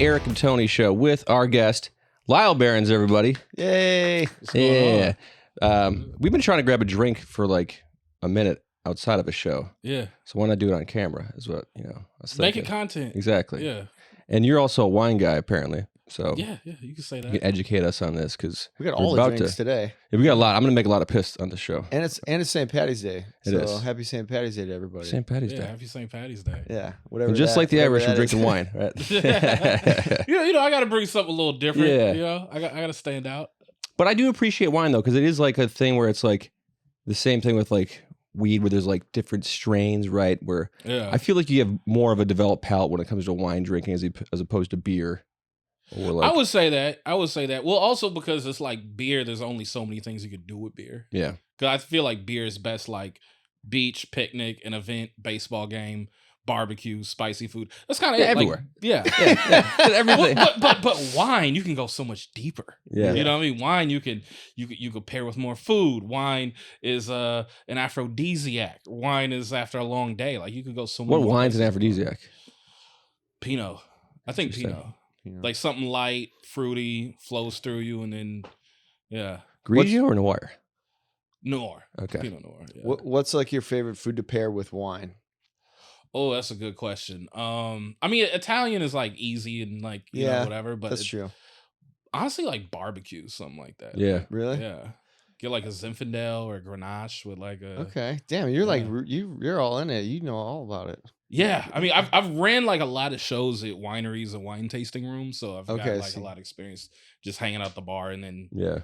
Eric and Tony show with our guest, Lyall Behrens, everybody. Yay. Yeah. We've been trying to grab a drink for like a minute outside of a show. Yeah. So why not do it on camera is what, I was thinking. Make it content. Exactly. Yeah. And you're also a wine guy, apparently. So Yeah, you can say that. you can educate us on this because We got all the drinks today. Yeah, we got a lot. I'm going to make a lot of piss on the show. And it's St. Patty's Day. It is. Happy St. Patty's Day to everybody. St. Patty's Yeah, Day. happy St. Patty's Day. Yeah, whatever. And just like the Irish, we're drinking wine, right? I got to bring something a little different. Yeah. I got to stand out. But I do appreciate wine, though, because it is like a thing where it's like the same thing with like weed, where there's like different strains, right? Where I feel like you have more of a developed palate when it comes to wine drinking as opposed to beer. Or like, I would say that. Well, also because it's like beer, there's only so many things you could do with beer. Yeah. Because I feel like beer is best like beach, picnic, an event, baseball game, barbecue, spicy food. That's kind of everywhere. Yeah. Everything. But wine, you can go so much deeper. Yeah. You know what I mean? Wine, you could pair with more food. Wine is an aphrodisiac. Wine is after a long day. Like you could go so much. What wine's an aphrodisiac? Pinot. I think Pinot. Like something light, fruity, flows through you, and then Grigio or Noir? Noir. Okay. Pinot Noir. Yeah. What's like your favorite food to pair with wine? Oh, that's a good question. I mean, Italian is like easy and like you know, whatever, but that's true. Honestly, like barbecue, something like that. Yeah. Really? Yeah. Get like a Zinfandel or a Grenache with like a. Okay. Damn, you're like you're all in it. You know all about it. Yeah, I mean, I've ran like a lot of shows at wineries and wine tasting rooms, so I've got like a lot of experience just hanging out the bar and then. Yeah.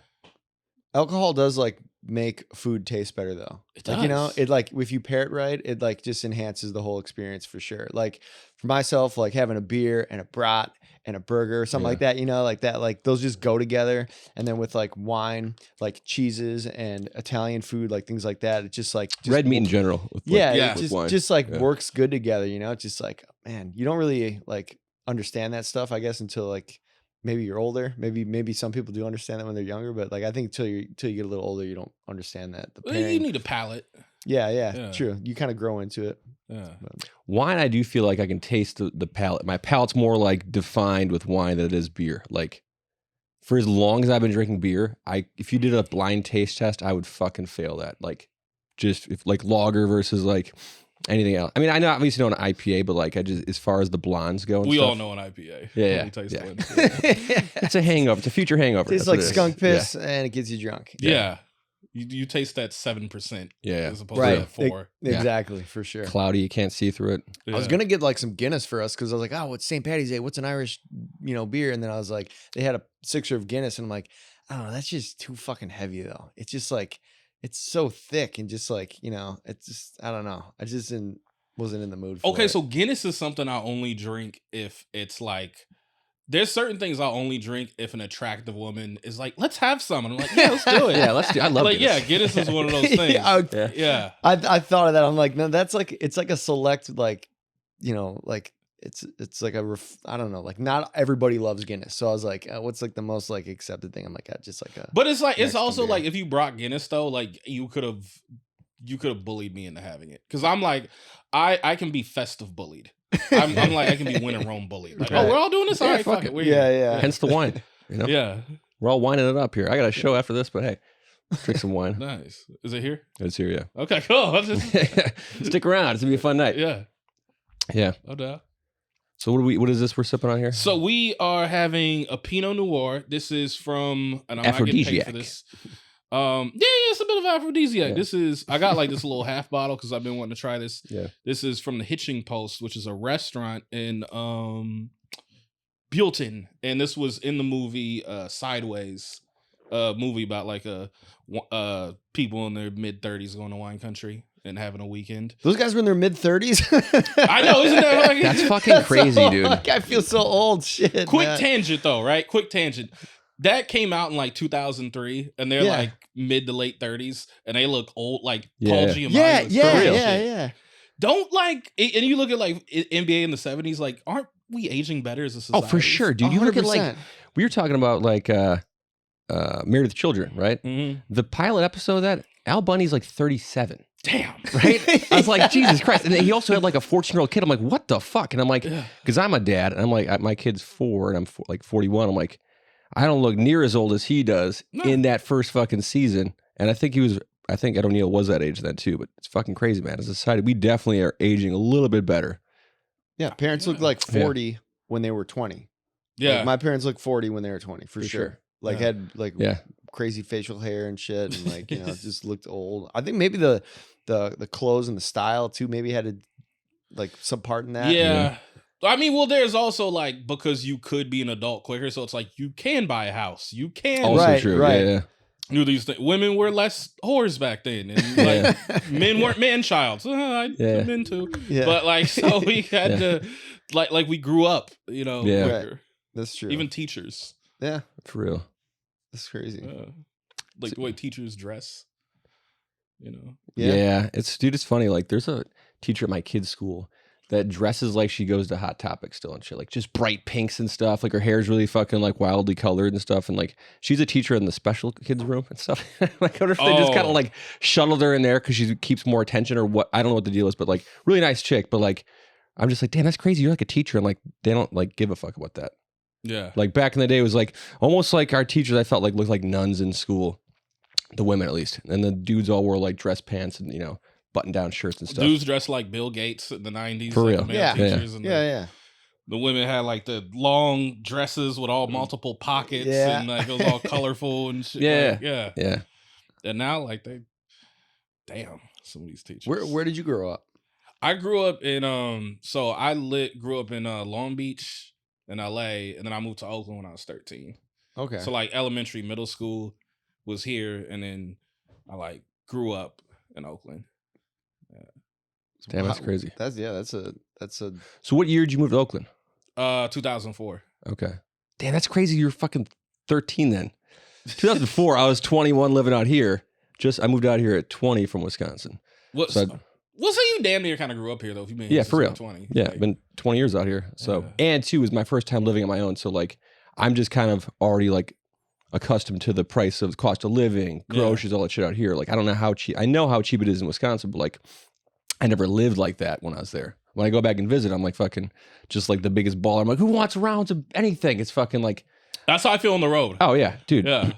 Alcohol does like make food taste better though. It does. Like, it like if you pair it right, it like just enhances the whole experience for sure. Like for myself, like having a beer and a brat and a burger or something like that, like that, like those just go together. And then with like wine, like cheeses and Italian food, like things like that, it's just like red meat in general. With it just like works good together. It's just like, man, you don't really like understand that stuff, I guess, until like maybe you're older. Maybe some people do understand that when they're younger, but like I think till you get a little older, you don't understand that. You need a palate. Yeah, true. You kind of grow into it. Yeah. Wine, I do feel like I can taste the palate. My palate's more like defined with wine than it is beer. Like for as long as I've been drinking beer, if you did a blind taste test, I would fucking fail that. Like just if like lager versus like anything else. I mean, I know obviously know an IPA, but like I just as far as the blondes go, and we stuff, all know an IPA. Yeah. It's a hangover. It's a future hangover. It's like skunk piss and it gets you drunk. Yeah. You taste that 7%. Yeah. As opposed to 4. Exactly, for sure. Cloudy, you can't see through it. I was gonna get like some Guinness for us because I was like, oh, it's St. Patty's Day. What's an Irish, beer? And then I was like, they had a sixer of Guinness, and I'm like, I don't know, that's just too fucking heavy though. It's just like, it's so thick and just like, it's just, I don't know. I just wasn't in the mood for it. So Guinness is something I only drink if it's like. There's certain things I'll only drink if an attractive woman is like, let's have some. And I'm like, yeah, let's do it. Let's do. I love like, Guinness. Guinness is one of those things. Yeah. I thought of that. I'm like, no, that's like, it's like a select, like, like it's like I don't know, like not everybody loves Guinness. So I was like, what's like the most like accepted thing? I'm like, just like a. But it's like, it's also beer. Like if you brought Guinness though, like you could have bullied me into having it. Cause I'm like, I can be festive bullied. I'm like, I can be win and Rome bullied. Like, we're all doing this? All right, fuck it. Yeah. Hence the wine. Yeah. We're all wining it up here. I got a show after this, but hey, drink some wine. Nice. Is it here? It's here, yeah. Okay, cool. Stick around. It's gonna be a fun night. Yeah. Yeah. No doubt. So what is this we're sipping on here? So we are having a Pinot Noir. This is from, and I'm not getting paid for this. It's a bit of aphrodisiac. Yeah. I got like this little half bottle because I've been wanting to try this. Yeah. This is from the Hitching Post, which is a restaurant in Buellton, and this was in the movie Sideways, movie about like people in their mid-30s going to wine country and having a weekend. Those guys were in their mid-30s. I know, isn't that like that's fucking crazy, so, dude? Like, I feel so old. Shit. Quick tangent though, right? Quick tangent. That came out in like 2003, and they're like mid to late 30s, and they look old, like Paul Giamatti. Yeah. Don't like, and you look at like NBA in the 70s, like aren't we aging better as a society? Oh, for sure, dude. You 100%. look at like we were talking about like Married with Children, right? Mm-hmm. The pilot episode of that, Al Bundy's like 37. Damn. Right? I was like, Jesus Christ. And then he also had like a 14-year-old kid. I'm like, what the fuck? And I'm like, Yeah. because I'm a dad, and I'm like, my kid's 4, and I'm like 41. I'm like, I don't look near as old as he does No. in that first fucking season. And I think Ed O'Neill was that age then too, but it's fucking crazy, man. As a society, we definitely are aging a little bit better. Yeah, parents look like 40 when they were 20. Yeah. Like, my parents look 40 when they were 20, for sure. Like, Yeah. had like Yeah. crazy facial hair and shit, and like, you know, just looked old. I think maybe the clothes and the style too maybe had some part in that. Yeah. I mean, well, there's also like, because you could be an adult quicker, so it's like you can buy a house. You can Also Right, true. right. Yeah. do these things. Women were less whores back then. And like men weren't man-childs. Yeah. Men too. Yeah. But like, so we had to, like we grew up, you know, Yeah. quicker. Right. That's true. Even teachers. yeah, For real. that's crazy. Like the way teachers dress, you know. Yeah. It's funny. Like, there's a teacher at my kid's school that dresses like she goes to Hot Topic still and shit, like just bright pinks and stuff. Like her hair's really fucking like wildly colored and stuff. And like she's a teacher in the special kids room and stuff. Like, I wonder if they just kind of like shuttled her in there because she keeps more attention or what. I don't know what the deal is, but like really nice chick. But like, I'm just like, damn, that's crazy. You're like a teacher, and like they don't like give a fuck about that. Yeah. Like back in the day, it was like almost like our teachers, I felt like looked like nuns in school, the women at least, and the dudes all wore like dress pants and, you know, button-down shirts and stuff. Dudes dressed like Bill Gates in the 90s. For like real. the male Yeah. teachers. And Yeah. the women had like the long dresses with all multiple pockets Yeah. and like it was all colorful and shit. Yeah. Like, yeah. Yeah. And now like damn, some of these teachers. Where did you grow up? I grew up in grew up in Long Beach in LA, and then I moved to Oakland when I was 13. Okay. So like elementary, middle school was here, and then I like grew up in Oakland. Damn, that's crazy. That's a So what year did you move to Oakland? 2004. Okay. Damn, that's crazy. You're fucking 13 then. 2004, I was 21 living out here. I moved out here at 20 from Wisconsin. What? So Well, so you damn near kind of grew up here though. If you've been here Yeah, since for you real. were 20. Yeah, Like, I've been 20 years out here. So, Yeah. and too, it was my first time living on my own. So like, I'm just kind of already like accustomed to the price of cost of living, Yeah. groceries, all that shit out here. Like, I don't know how cheap. I know how cheap it is in Wisconsin, but like, I never lived like that when I was there. When I go back and visit, I'm like fucking just like the biggest baller. I'm like, who wants rounds of anything? It's fucking like, that's how I feel on the road. oh yeah, dude. Yeah.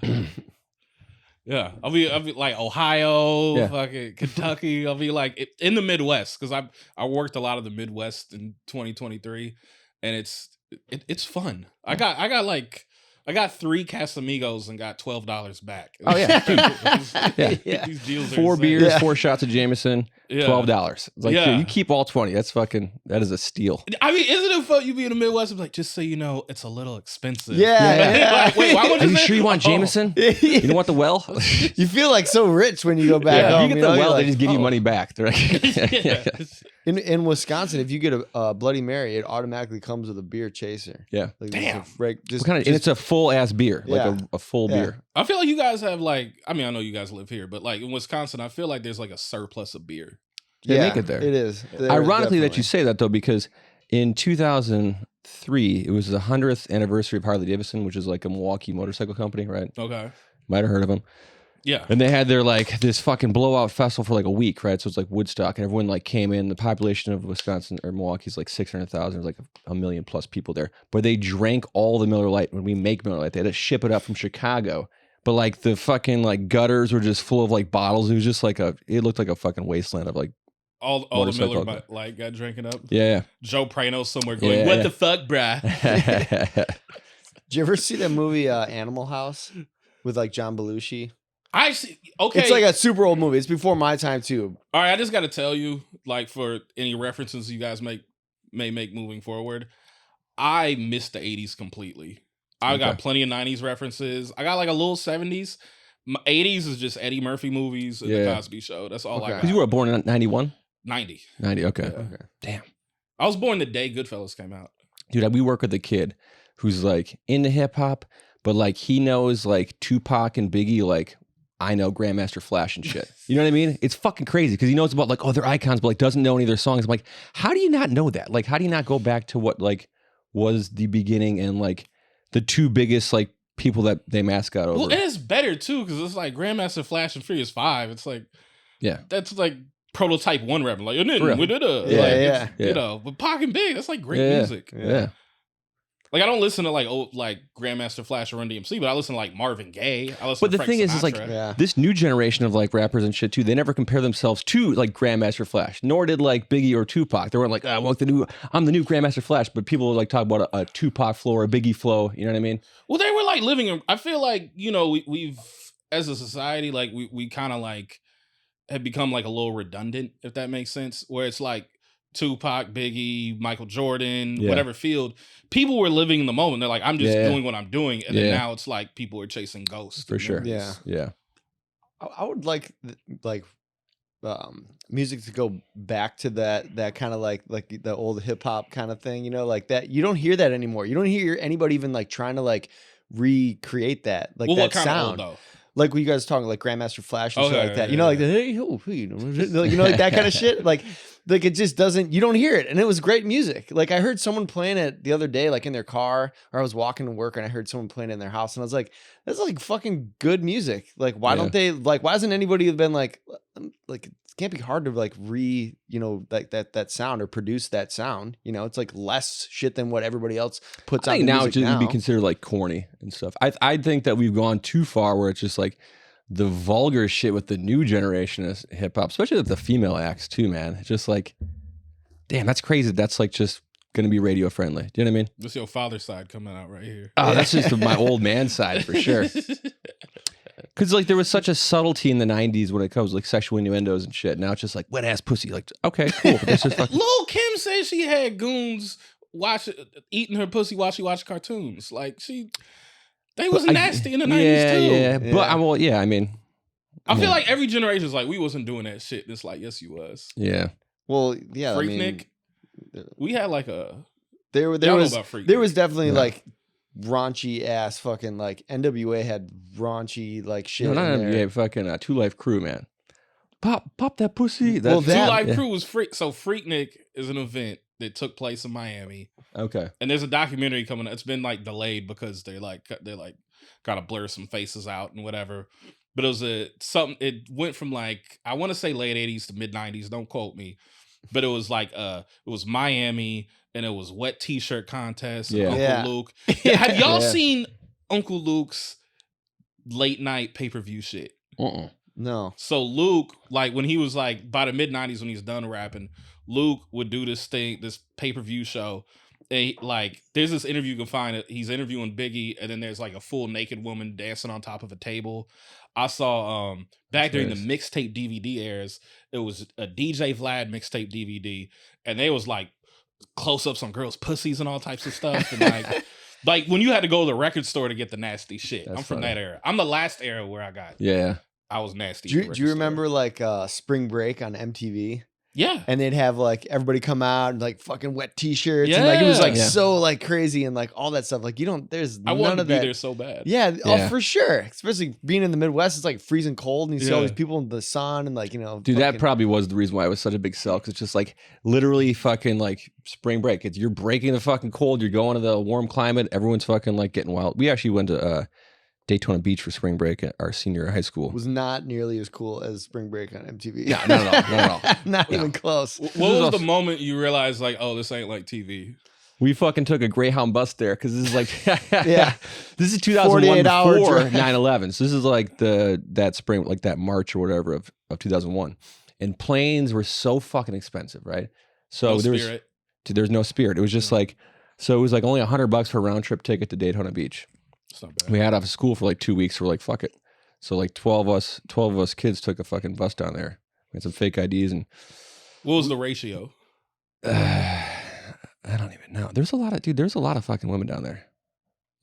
Yeah, I'll be like Ohio, Yeah. fucking Kentucky. I'll be like in the Midwest because I worked a lot of the Midwest in 2023, and it's fun. I got 3 Casamigos and got $12 back. Oh, yeah. Yeah. These deals are 4 insane. beers, Yeah. 4 shots of Jameson, Yeah. $12. It's like, Yeah. dude, you keep all 20. That is a steal. I mean, isn't it fun? You be in the Midwest, and be like, just so you know, it's a little expensive. Yeah. Like, wait, why would Are you you say- sure you want Oh. Jameson? You don't want the well? You feel like so rich when you go back Yeah, home. if you get know? the You're well, like, they just give you oh. money back. They're like, Yeah. In Wisconsin, if you get a Bloody Mary, it automatically comes with a beer chaser. Yeah. Like, Damn. Just, What kind of, and it's a full ass beer, like Yeah. a full Yeah. beer. I feel like you guys have like, I mean, I know you guys live here, but like in Wisconsin, I feel like there's like a surplus of beer. They make it there. It is. There, Ironically, that definitely. you say that though, because in 2003, it was the 100th anniversary of Harley Davidson, which is like a Milwaukee motorcycle company, right? Okay. Might have heard of them. Yeah. And they had their like this fucking blowout festival for like a week, right? So it's like Woodstock, and everyone like came in. The population of Wisconsin or Milwaukee is like 600,000. There's like a million plus people there. But they drank all the Miller Lite. When we make Miller Lite, they had to ship it up from Chicago. But like the fucking like gutters were just full of like bottles. It was just like it looked like a fucking wasteland of like, All the Motorcycle. Miller like got drinking up. yeah. Joe Prano somewhere going, Yeah, what yeah. the fuck, bruh? Yeah. Did you ever see that movie Animal House with like John Belushi? I see. Okay. It's like a super old movie. It's before my time too. All right. I just got to tell you, like, for any references you guys may make moving forward, I missed the 80s completely. I got Okay. plenty of 90s references. I got like a little 70s. My 80s is just Eddie Murphy movies and Yeah. the Cosby Show. That's all I Okay. got. Because you were born in 91? 90. 90, okay. Yeah. Okay. Damn. I was born the day Goodfellas came out. Dude, we work with a kid who's like into hip hop, but like he knows like Tupac and Biggie, like I know Grandmaster Flash and shit. You know what I mean? It's fucking crazy because he knows about like, oh, they're icons, but like doesn't know any of their songs. I'm like, how do you not know that? Like, how do you not go back to what like was the beginning and like the 2 biggest like people that they mascot over? Well, and it's better too because it's like Grandmaster Flash and Furious 5. It's like, Yeah. that's like prototype one rapper. Like, and then For real. we did a Yeah, like, yeah. it's, you know, but Pac and Big, that's like great Yeah. music. Yeah. Like I don't listen to like old like Grandmaster Flash or Run DMC, but I listen to like Marvin Gaye. I listen But to the Frank thing is like Sinatra. Yeah. this new generation of like rappers and shit too. They never compare themselves to like Grandmaster Flash, nor did like Biggie or Tupac. They weren't like, I'm the new Grandmaster Flash. But people would like talk about a Tupac flow or a Biggie flow. You know what I mean? Well, they were like living in. I feel like you know we've as a society like we kind of like have become like a little redundant, if that makes sense. Where it's like Tupac, Biggie, Michael Jordan, Yeah. whatever field, people were living in the moment. They're like, I'm just Yeah. doing what I'm doing, and Yeah. then now it's like people are chasing ghosts For and sure. memories. Yeah. Yeah. I would like music to go back to that kind of like the old hip hop kind of thing, you know, like that. You don't hear that anymore. You don't hear anybody even like trying to like recreate that, like Well, that what kind sound. of old though? Like what you guys talking, like Grandmaster Flash and shit Okay, like that. yeah, You know, like yeah. the hey, oh, you know, like, you know, like that kind of shit. Like it just doesn't. You don't hear it, and it was great music. Like I heard someone playing it the other day, like in their car, or I was walking to work and I heard someone playing it in their house, and I was like, that's like fucking good music. Like why don't they like? Why hasn't anybody been like it can't be hard to like you know, like that sound or produce that sound. You know, it's like less shit than what everybody else puts out. I think now it music would be considered like corny and stuff. I think that we've gone too far where it's just like the vulgar shit with the new generation of hip hop, especially with the female acts too, man. It's just like, damn, that's crazy. That's like just going to be radio friendly. Do you know what I mean? This your father's side coming out right here. Oh, that's just my old man side for sure. Because like there was such a subtlety in the 90s when it comes to like sexual innuendos and shit. Now it's just like wet ass pussy. Like, okay, cool. But that's just fucking... Lil' Kim said she had goons eating her pussy while she watched cartoons. Like they was nasty in the 90s too. Yeah. But I mean, I feel like every generation is like, we wasn't doing that shit. And it's like, yes, you was. yeah. Well, yeah, Freaknik. We had like a. There Y'all know was about Freaknik. there was definitely like raunchy ass fucking like NWA had raunchy like shit. No, not in there. NBA, fucking Two Life Crew, man. Pop that pussy. Well, Two that- Live Crew was freak. So Freaknik is an event that took place in Miami, Okay. and there's a documentary coming. It's been like delayed because they're like gotta blur some faces out and whatever. But it was something. It went from like I want to say late '80s to mid '90s. Don't quote me, but it was like it was Miami, and it was wet T-shirt contest. Yeah. Uncle Yeah. Luke. Have y'all Yeah. seen Uncle Luke's late night pay-per-view shit? No. So Luke, like when he was like by the mid '90s when he's done rapping, Luke would do this pay-per-view show. And like there's this interview you can find it. He's interviewing Biggie, and then there's like a full naked woman dancing on top of a table. I saw back during the mixtape DVD eras, it was a DJ Vlad mixtape DVD, and they was like close-ups on girls' pussies and all types of stuff. And like when you had to go to the record store to get the nasty shit. That's I'm from funny. that era. I'm the last era where I was nasty. Do you remember like Spring Break on MTV? Yeah. And they'd have like everybody come out and like fucking wet T-shirts and like it was like Yeah. so like crazy and like all that stuff. Like there's I none wanted to of be that. there so bad. Yeah, Yeah. Oh, for sure. Especially being in the Midwest, it's like freezing cold, and you see all Yeah. these people in the sun, and like Dude, that fucking- probably was the reason why it was such a big sell. Because it's just like literally fucking like spring break. You're breaking the fucking cold. You're going to the warm climate. Everyone's fucking like getting wild. We actually went to Daytona Beach for spring break at our senior high school. was not nearly as cool as Spring Break on MTV. Yeah, not at all. Not even close. What This is was also- the moment you realized like, oh, this ain't like TV? We fucking took a Greyhound bus there because this is like, Yeah. this is 2001 48-hour before drive. 9/11. So this is like that spring, like that March or whatever of 2001. And planes were so fucking expensive, right? So No there was, Spirit. dude, there's no Spirit. It was just like, so it was like only $100 for a round trip ticket to Daytona Beach. It's not bad. We had off of school for like 2 weeks. We're like, fuck it. So like 12 of us kids took a fucking bus down there. We had some fake IDs and What was the ratio? I don't even know. There's a lot of fucking women down there.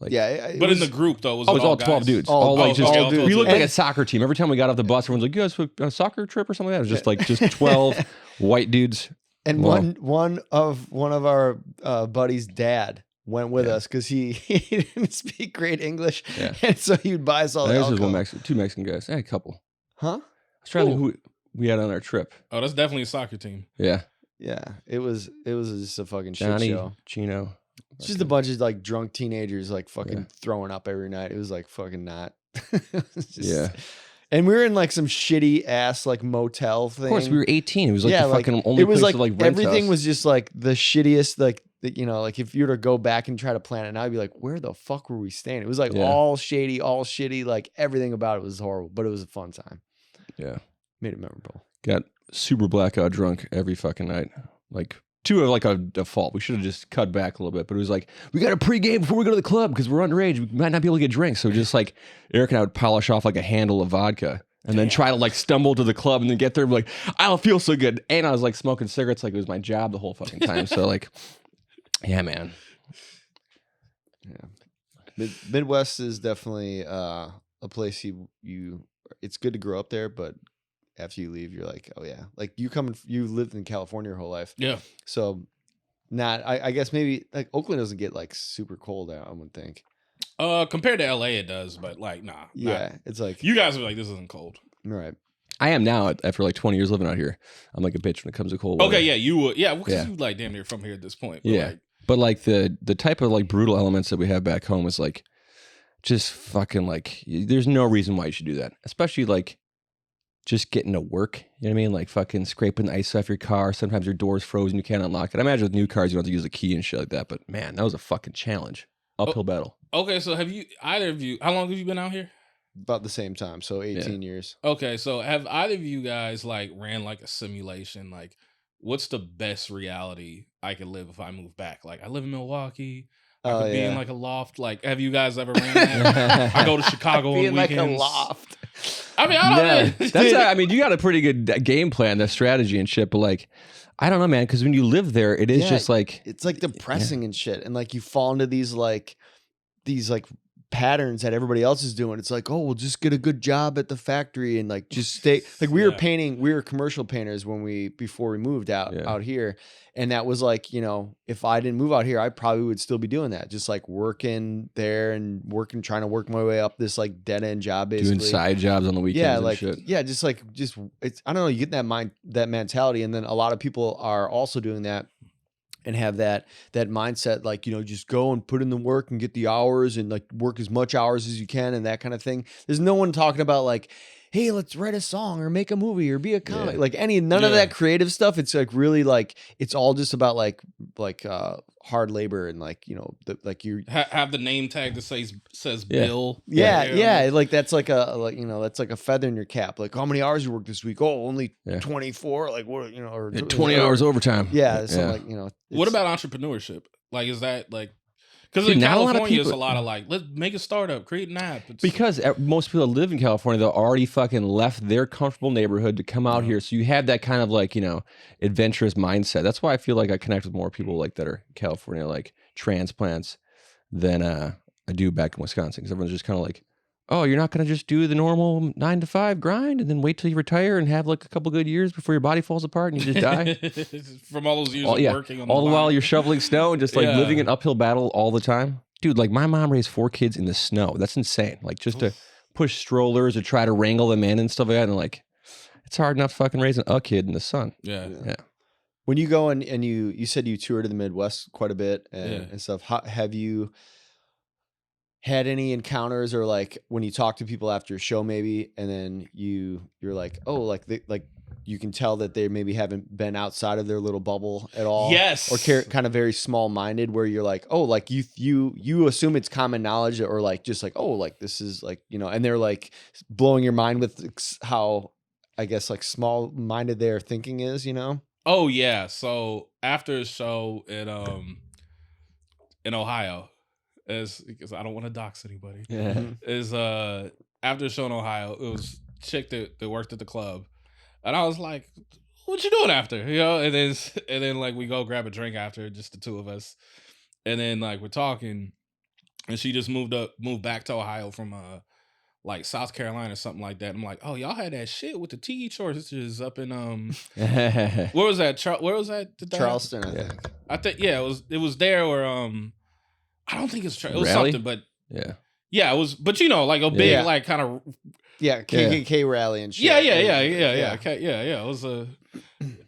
Like, Yeah, But in the group though, was oh, it it's all guys? 12 dudes. All- all like oh, just all dudes. we looked like And- a soccer team. Every time we got off the bus, everyone's like, "You guys took a soccer trip or something like that." It was just like 12 white dudes. and Wow. one of our buddies' dad went with us because he didn't speak great English, Yeah. and so he'd buy us all the There's just alcohol. two Mexican guys. Hey, a couple. Huh? I was trying to think who we had on our trip. Oh, that's definitely a soccer team. Yeah, Yeah, it was just a fucking shit Johnny, show. Chino. It's just a bunch of like drunk teenagers like fucking throwing up every night. It was like fucking not. It's just- Yeah. And we were in like some shitty ass like motel thing. Of course, we were 18. It was like the fucking only it was place like to like rent everything us. was just like the shittiest. Like like if you were to go back and try to plan it now, I'd be like, where the fuck were we staying? It was like all shady, all shitty. Like everything about it was horrible, but it was a fun time. Yeah, made it memorable. Got super blackout drunk every fucking night. Like to like a default. We should have just cut back a little bit, but it was like, we got a pregame before we go to the club because we're underage. We might not be able to get drinks. So just like Eric and I would polish off like a handle of vodka and then try to like stumble to the club and then get there and be like, I don't feel so good. And I was like smoking cigarettes like it was my job the whole fucking time. So like, yeah, man. Yeah. Midwest is definitely a place you it's good to grow up there, but after you leave, you're like, oh yeah, like you lived in California your whole life. Yeah. So I guess maybe like Oakland doesn't get like super cold out, I would think. Compared to LA it does, but like nah. Yeah. It's like you guys are like, this isn't cold. Right. I am now after like 20 years living out here. I'm like a bitch when it comes to cold weather. Okay, yeah, you would because you like damn near from here at this point. But yeah. But like the type of like brutal elements that we have back home is like just fucking like there's no reason why you should do that. Especially like just getting to work, you know what I mean? Like fucking scraping the ice off your car. Sometimes your door's frozen, you can't unlock it. I imagine with new cars, you don't have to use a key and shit like that. But man, that was a fucking challenge. Uphill battle. Okay, so have you, either of you, how long have you been out here? About the same time, so 18 years. Okay, so have either of you guys like ran like a simulation? Like, what's the best reality I could live if I move back? Like, I live in Milwaukee. I could be in like a loft. Like, have you guys ever ran that? I go to Chicago on weekends. Like a loft. I mean, I don't know. I mean, you got a pretty good game plan, the strategy and shit, but like, I don't know, man, because when you live there, it is just like... It's like depressing and shit. And like you fall into these patterns that everybody else is doing. It's like, oh, we'll just get a good job at the factory and like just stay. Like we were commercial painters before we moved out here. And that was like, if I didn't move out here, I probably would still be doing that. Just like working there and trying to work my way up this like dead end job, basically. Doing side jobs on the weekends. Yeah, and like, shit. yeah, just it's, I don't know, you get that mentality. And then a lot of people are also doing that and have that mindset, like, just go and put in the work and get the hours and like work as much hours as you can and that kind of thing. There's no one talking about like, hey, let's write a song or make a movie or be a comic. Yeah. Like none of that creative stuff. It's like really like, it's all just about like hard labor and like, like you have the name tag that says Bill. Yeah. Like that's like that's like a feather in your cap. Like how many hours you work this week? Oh, only 24. Like what, or 20 hours overtime. Yeah. So like, what about entrepreneurship? Like, is that like, because in California, it's a lot of like, let's make a startup, create an app. Because most people that live in California, they're already fucking left their comfortable neighborhood to come out here. So you have that kind of like, adventurous mindset. That's why I feel like I connect with more people like that are in California, like transplants, than I do back in Wisconsin. Because everyone's just kind of like, oh, you're not going to just do the normal 9 to 5 grind and then wait till you retire and have like a couple good years before your body falls apart and you just die? From all those years of working on all the line. while you're shoveling snow and just like living an uphill battle all the time. Dude, like my mom raised 4 kids in the snow. That's insane. Like just to push strollers or try to wrangle them in and stuff like that. And like, it's hard enough fucking raising a kid in the sun. Yeah. When you go and you said you toured in the Midwest quite a bit and stuff, have you had any encounters or like when you talk to people after a show maybe and then you're like, oh, like you can tell that they maybe haven't been outside of their little bubble at all? Yes. Or kind of very small minded where you're like, oh, like you assume it's common knowledge or like just like, oh, like this is like, and they're like blowing your mind with how I guess like small minded their thinking is, Oh yeah. So after a show in Ohio, because I don't want to dox anybody. Is after a show in Ohio, it was a chick that worked at the club, and I was like, "What you doing after?" And then like we go grab a drink after, just the two of us, and then like we're talking, and she just moved back to Ohio from like South Carolina or something like that. I'm like, "Oh, y'all had that shit with the tiki shortages up in where was that? Where was that? Charleston, I think. I think it was there where I don't think it's true. It was Raleigh? something, but Yeah, it was, but you know, like a big, like kind of, KKK rally and shit. Yeah. It was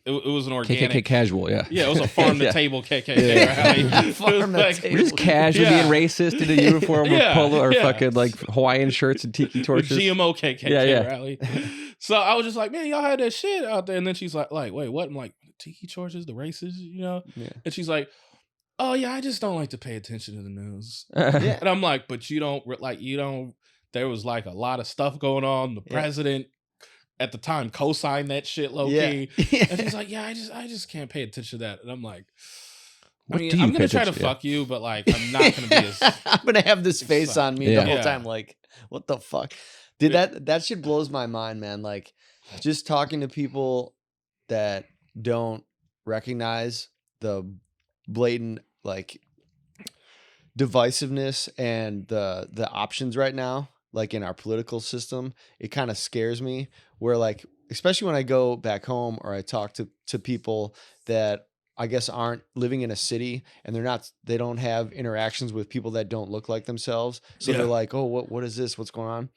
it was an organic KKK casual, yeah. Yeah, it was a farm to table KKK rally. Farm to table. We're just casual being racist in a uniform with polo or fucking like Hawaiian shirts and tiki torches. GMO KKK rally. So I was just like, man, y'all had that shit out there. And then she's like, wait, what? I'm like, tiki torches, the races, you know? Yeah. And she's like, oh yeah, I just don't like to pay attention to the news. Yeah. And I'm like, but you don't, there was like a lot of stuff going on. The president at the time co-signed that shit low key. And she's like, yeah, I just can't pay attention to that. And I'm like, I'm going to try to fuck you, but like, I'm not going to be as... I'm going to have this face on me the whole time. Like, what the fuck? Dude, that shit blows my mind, man. Like, just talking to people that don't recognize the blatant, like, divisiveness and the options right now, like in our political system, it kind of scares me. Where like, especially when I go back home or I talk to people that I guess aren't living in a city and they don't have interactions with people that don't look like themselves. So they're like, oh, what is this? What's going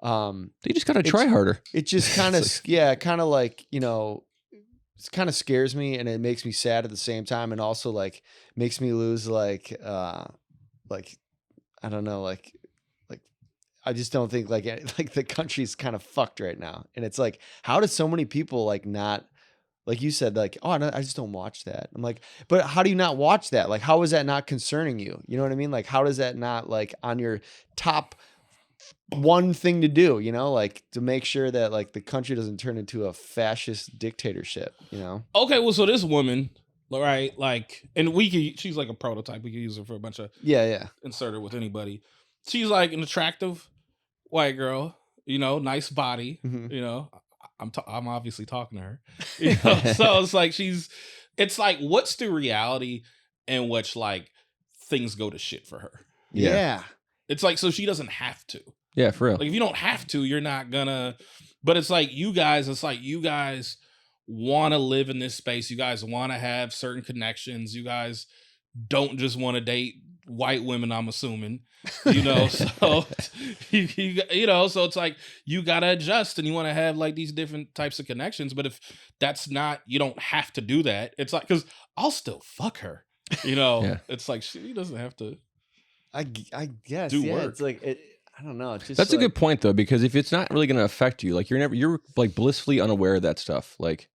on? You just got to try harder. It just kind of, kind of like, you know, it kind of scares me and it makes me sad at the same time. And also like makes me lose like, I don't know, like I just don't think like the country's kind of fucked right now. And it's like, how does so many people like not, like you said, like, oh, no, I just don't watch that. I'm like, but how do you not watch that? Like, how is that not concerning you? You know what I mean? Like, how does that not like on your top one thing to do, you know, like to make sure that like the country doesn't turn into a fascist dictatorship, you know? Okay. Well, so this woman, right? Like, and she's like a prototype. We could use her for a bunch of, insert her with anybody. She's like an attractive white girl, you know, nice body, you know, I'm obviously talking to her, you know? So it's like, it's like, what's the reality in which like things go to shit for her? Yeah. It's like, so she doesn't have to. Yeah, for real. Like if you don't have to, you're not gonna, but it's like you guys want to live in this space. You guys want to have certain connections. You guys don't just want to date white women, I'm assuming, you know, so you know, so it's like you gotta adjust and you want to have like these different types of connections. But if that's not, you don't have to do that. It's like, because I'll still fuck her, you know. It's like she doesn't have to. I guess do work. It's like I don't know. It's just that's like, a good point though, because if it's not really going to affect you, like you're like blissfully unaware of that stuff. Like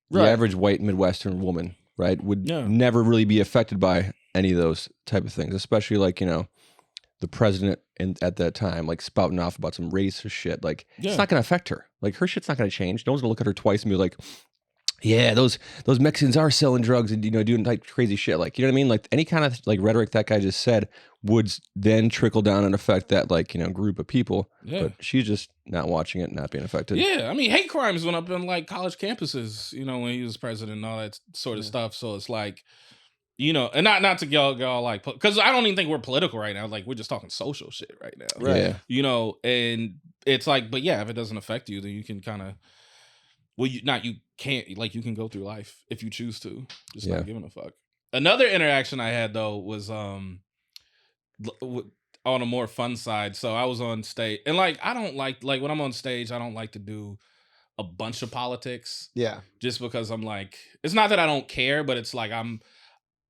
the average white Midwestern woman, right, would never really be affected by any of those type of things, especially like, you know, the president at that time, like spouting off about some racist shit. Like it's not going to affect her. Like her shit's not going to change. No one's going to look at her twice and be like, yeah, those Mexicans are selling drugs and, you know, doing like crazy shit. Like, you know what I mean? Like any kind of like rhetoric that guy just said would then trickle down and affect that like, you know, group of people. But she's just not watching it, not being affected. Yeah. I mean, hate crimes went up in like college campuses, you know, when he was president and all that sort of stuff. So it's like, you know, and not to go like, because I don't even think we're political right now. Like we're just talking social shit right now. Right. Yeah. You know, and it's like, but yeah, if it doesn't affect you, then you can kind of, well, you can't, like you can go through life if you choose to, just not giving a fuck. Another interaction I had though was on a more fun side. So I was on stage and like, I don't like when I'm on stage, I don't like to do a bunch of politics. Yeah. Just because I'm like, it's not that I don't care, but it's like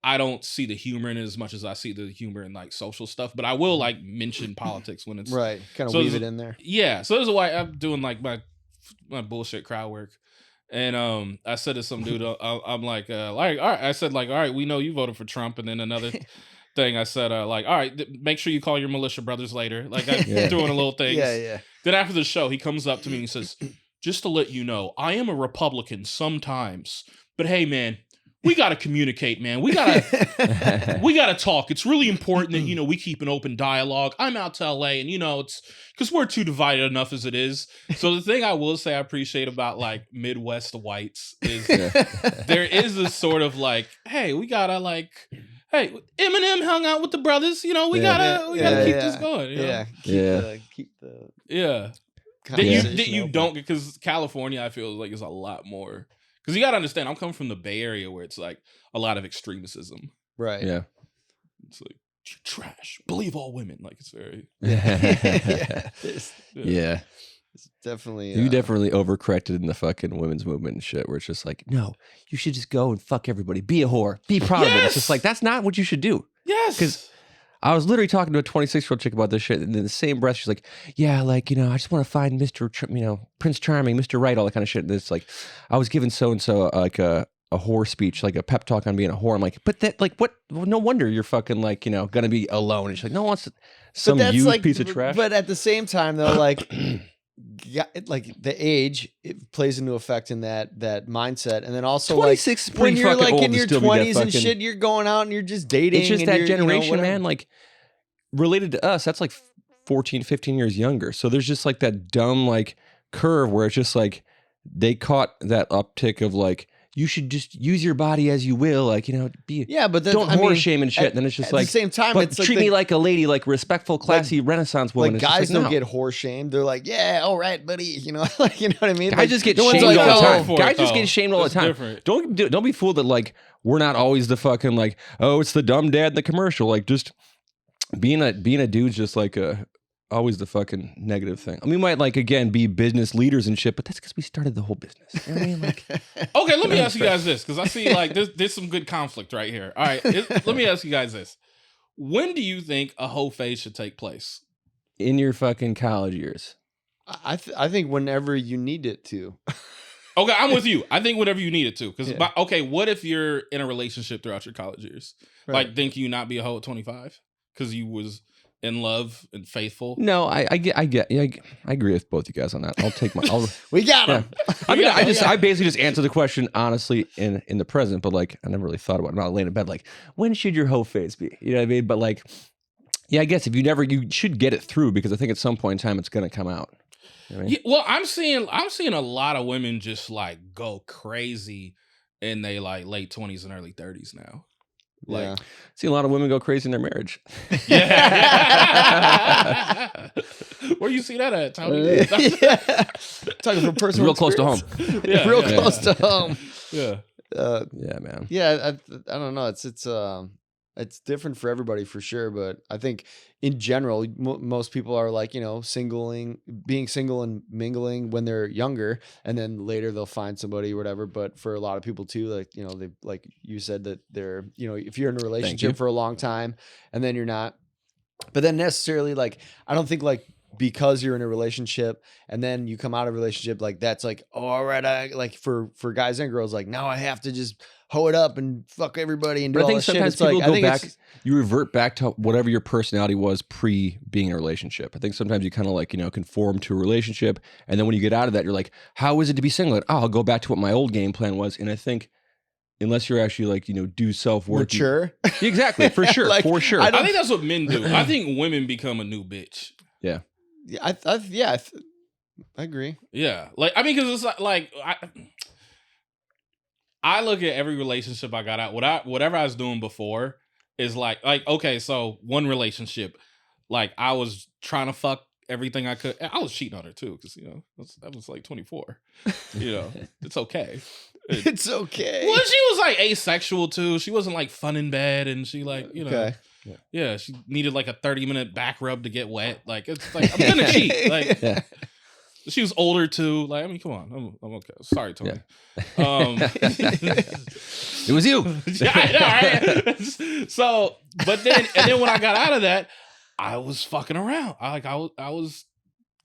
I don't see the humor in it as much as I see the humor in like social stuff, but I will like mention politics when it's right. Kind of weave it in there. Yeah. So there's a why I'm doing like my bullshit crowd work. And I said to some dude, I'm like, all right. I said like, all right, we know you voted for Trump. And then another thing I said, like, all right, make sure you call your militia brothers later. Like I doing a little things. Yeah. Then after the show, he comes up to me and he says, just to let you know, I am a Republican sometimes, but hey man, we got to communicate, man. We got to talk. It's really important that, you know, we keep an open dialogue. I'm out to LA and, you know, it's because we're too divided enough as it is. So the thing I will say I appreciate about like Midwest whites is there is this sort of like, hey, we got to like, hey, Eminem hung out with the brothers. You know, we gotta keep this going. You know? Keep the That you don't, because California, I feel like is a lot more. Because you got to understand, I'm coming from the Bay Area where it's like a lot of extremism. Right. Yeah. It's like, you're trash. Believe all women. Like it's very Yeah. It's definitely You definitely overcorrected in the fucking women's movement and shit, where it's just like, no, you should just go and fuck everybody. Be a whore. Be proud of it. It's just like, that's not what you should do. Yes. Because I was literally talking to a 26-year-old chick about this shit, and in the same breath, she's like, yeah, like, I just want to find Mr. Prince Charming, Mr. Right, all that kind of shit. And it's like, I was giving so-and-so like a whore speech, like a pep talk on being a whore. I'm like, but that, like, what? Well, no wonder you're fucking like, gonna be alone. And she's like, no one wants some huge like, piece of trash. But at the same time, though, like, like the age, it plays into effect in that mindset, and then also 26 like when you're like in your 20s and fucking, shit, you're going out and you're just dating. It's just and that you're, generation, man. Like related to us, that's like 14, 15 years younger. So there's just like that dumb like curve where it's just like they caught that uptick of like, you should just use your body as you will, like, be but don't whore shame and shit. And then it's just at like, the same time, but it's like treat me like a lady, like respectful, classy Renaissance woman. Like it's guys just like, don't get whore shamed. They're like, yeah, all right, buddy. Like, you know what I mean? Guys like, just get no one's shamed like, all the oh, time. Guys just get shamed all the time. Different. Don't be fooled that like we're not always the fucking like, oh, it's the dumb dad in the commercial. Like just being a dude's just like always the fucking negative thing. I mean, we might like again be business leaders and shit, but that's because we started the whole business. You know what I mean? Like, okay, let me ask you guys this, because I see like there's some good conflict right here. All right, let me ask you guys this: when do you think a hoe phase should take place? In your fucking college years. I think whenever you need it to. Okay, I'm with you. I think whatever you need it to. Because Yeah. okay, what if you're in a relationship throughout your college years? Right. Like, think you not be a hoe at 25 because you was in love and faithful? No, I agree with both you guys on that. I'll take my. We got him. I basically just answer the question honestly in the present, but like I never really thought about it. I'm not laying in bed like, when should your hoe phase be? You know what I mean? But like, yeah, I guess if you should get it through, because I think at some point in time it's gonna come out. You know what I mean? Yeah, well, I'm seeing a lot of women just like go crazy in they like late 20s and early 30s now. Like, Yeah. See a lot of women go crazy in their marriage. yeah. Where you see that at, Tony? Talking from personal Real close to home. experience. Yeah, Real yeah. close to home. Yeah. Yeah, man. Yeah, I don't know. It's different for everybody for sure, but I think in general, most people are like, being single and mingling when they're younger, and then later they'll find somebody or whatever. But for a lot of people too, like, they, like you said, that they're, if you're in a relationship for a long time and then you're not, but then necessarily like, I don't think like, because you're in a relationship and then you come out of a relationship, like that's like, oh, all right, I like for guys and girls, like now I have to just hoe it up and fuck everybody and do But I all think this shit. sometimes It's people like, go back, you revert back to whatever your personality was pre being in a relationship. I think sometimes you kind of like, conform to a relationship. And then when you get out of that, you're like, how is it to be single? Like, I'll go back to what my old game plan was. And I think unless you're actually like, do self-work. mature. Exactly. For sure. Like, for sure. I think that's what men do. I think women become a new bitch. Yeah. I agree. Yeah, like I mean, because it's like I look at every relationship I got out. Whatever I was doing before is like okay, so one relationship, like I was trying to fuck everything I could. I was cheating on her too, because that was like 24. It's okay. It's okay. Well, she was like asexual too. She wasn't like fun in bed, and she like Okay. yeah, she needed like a 30-minute back rub to get wet. Like it's like I'm gonna cheat. Like. Yeah. She was older too. Like, I mean, come on, I'm okay. Sorry, Tony. It was you. Yeah, I know, right? So, but then when I got out of that, I was fucking around. I was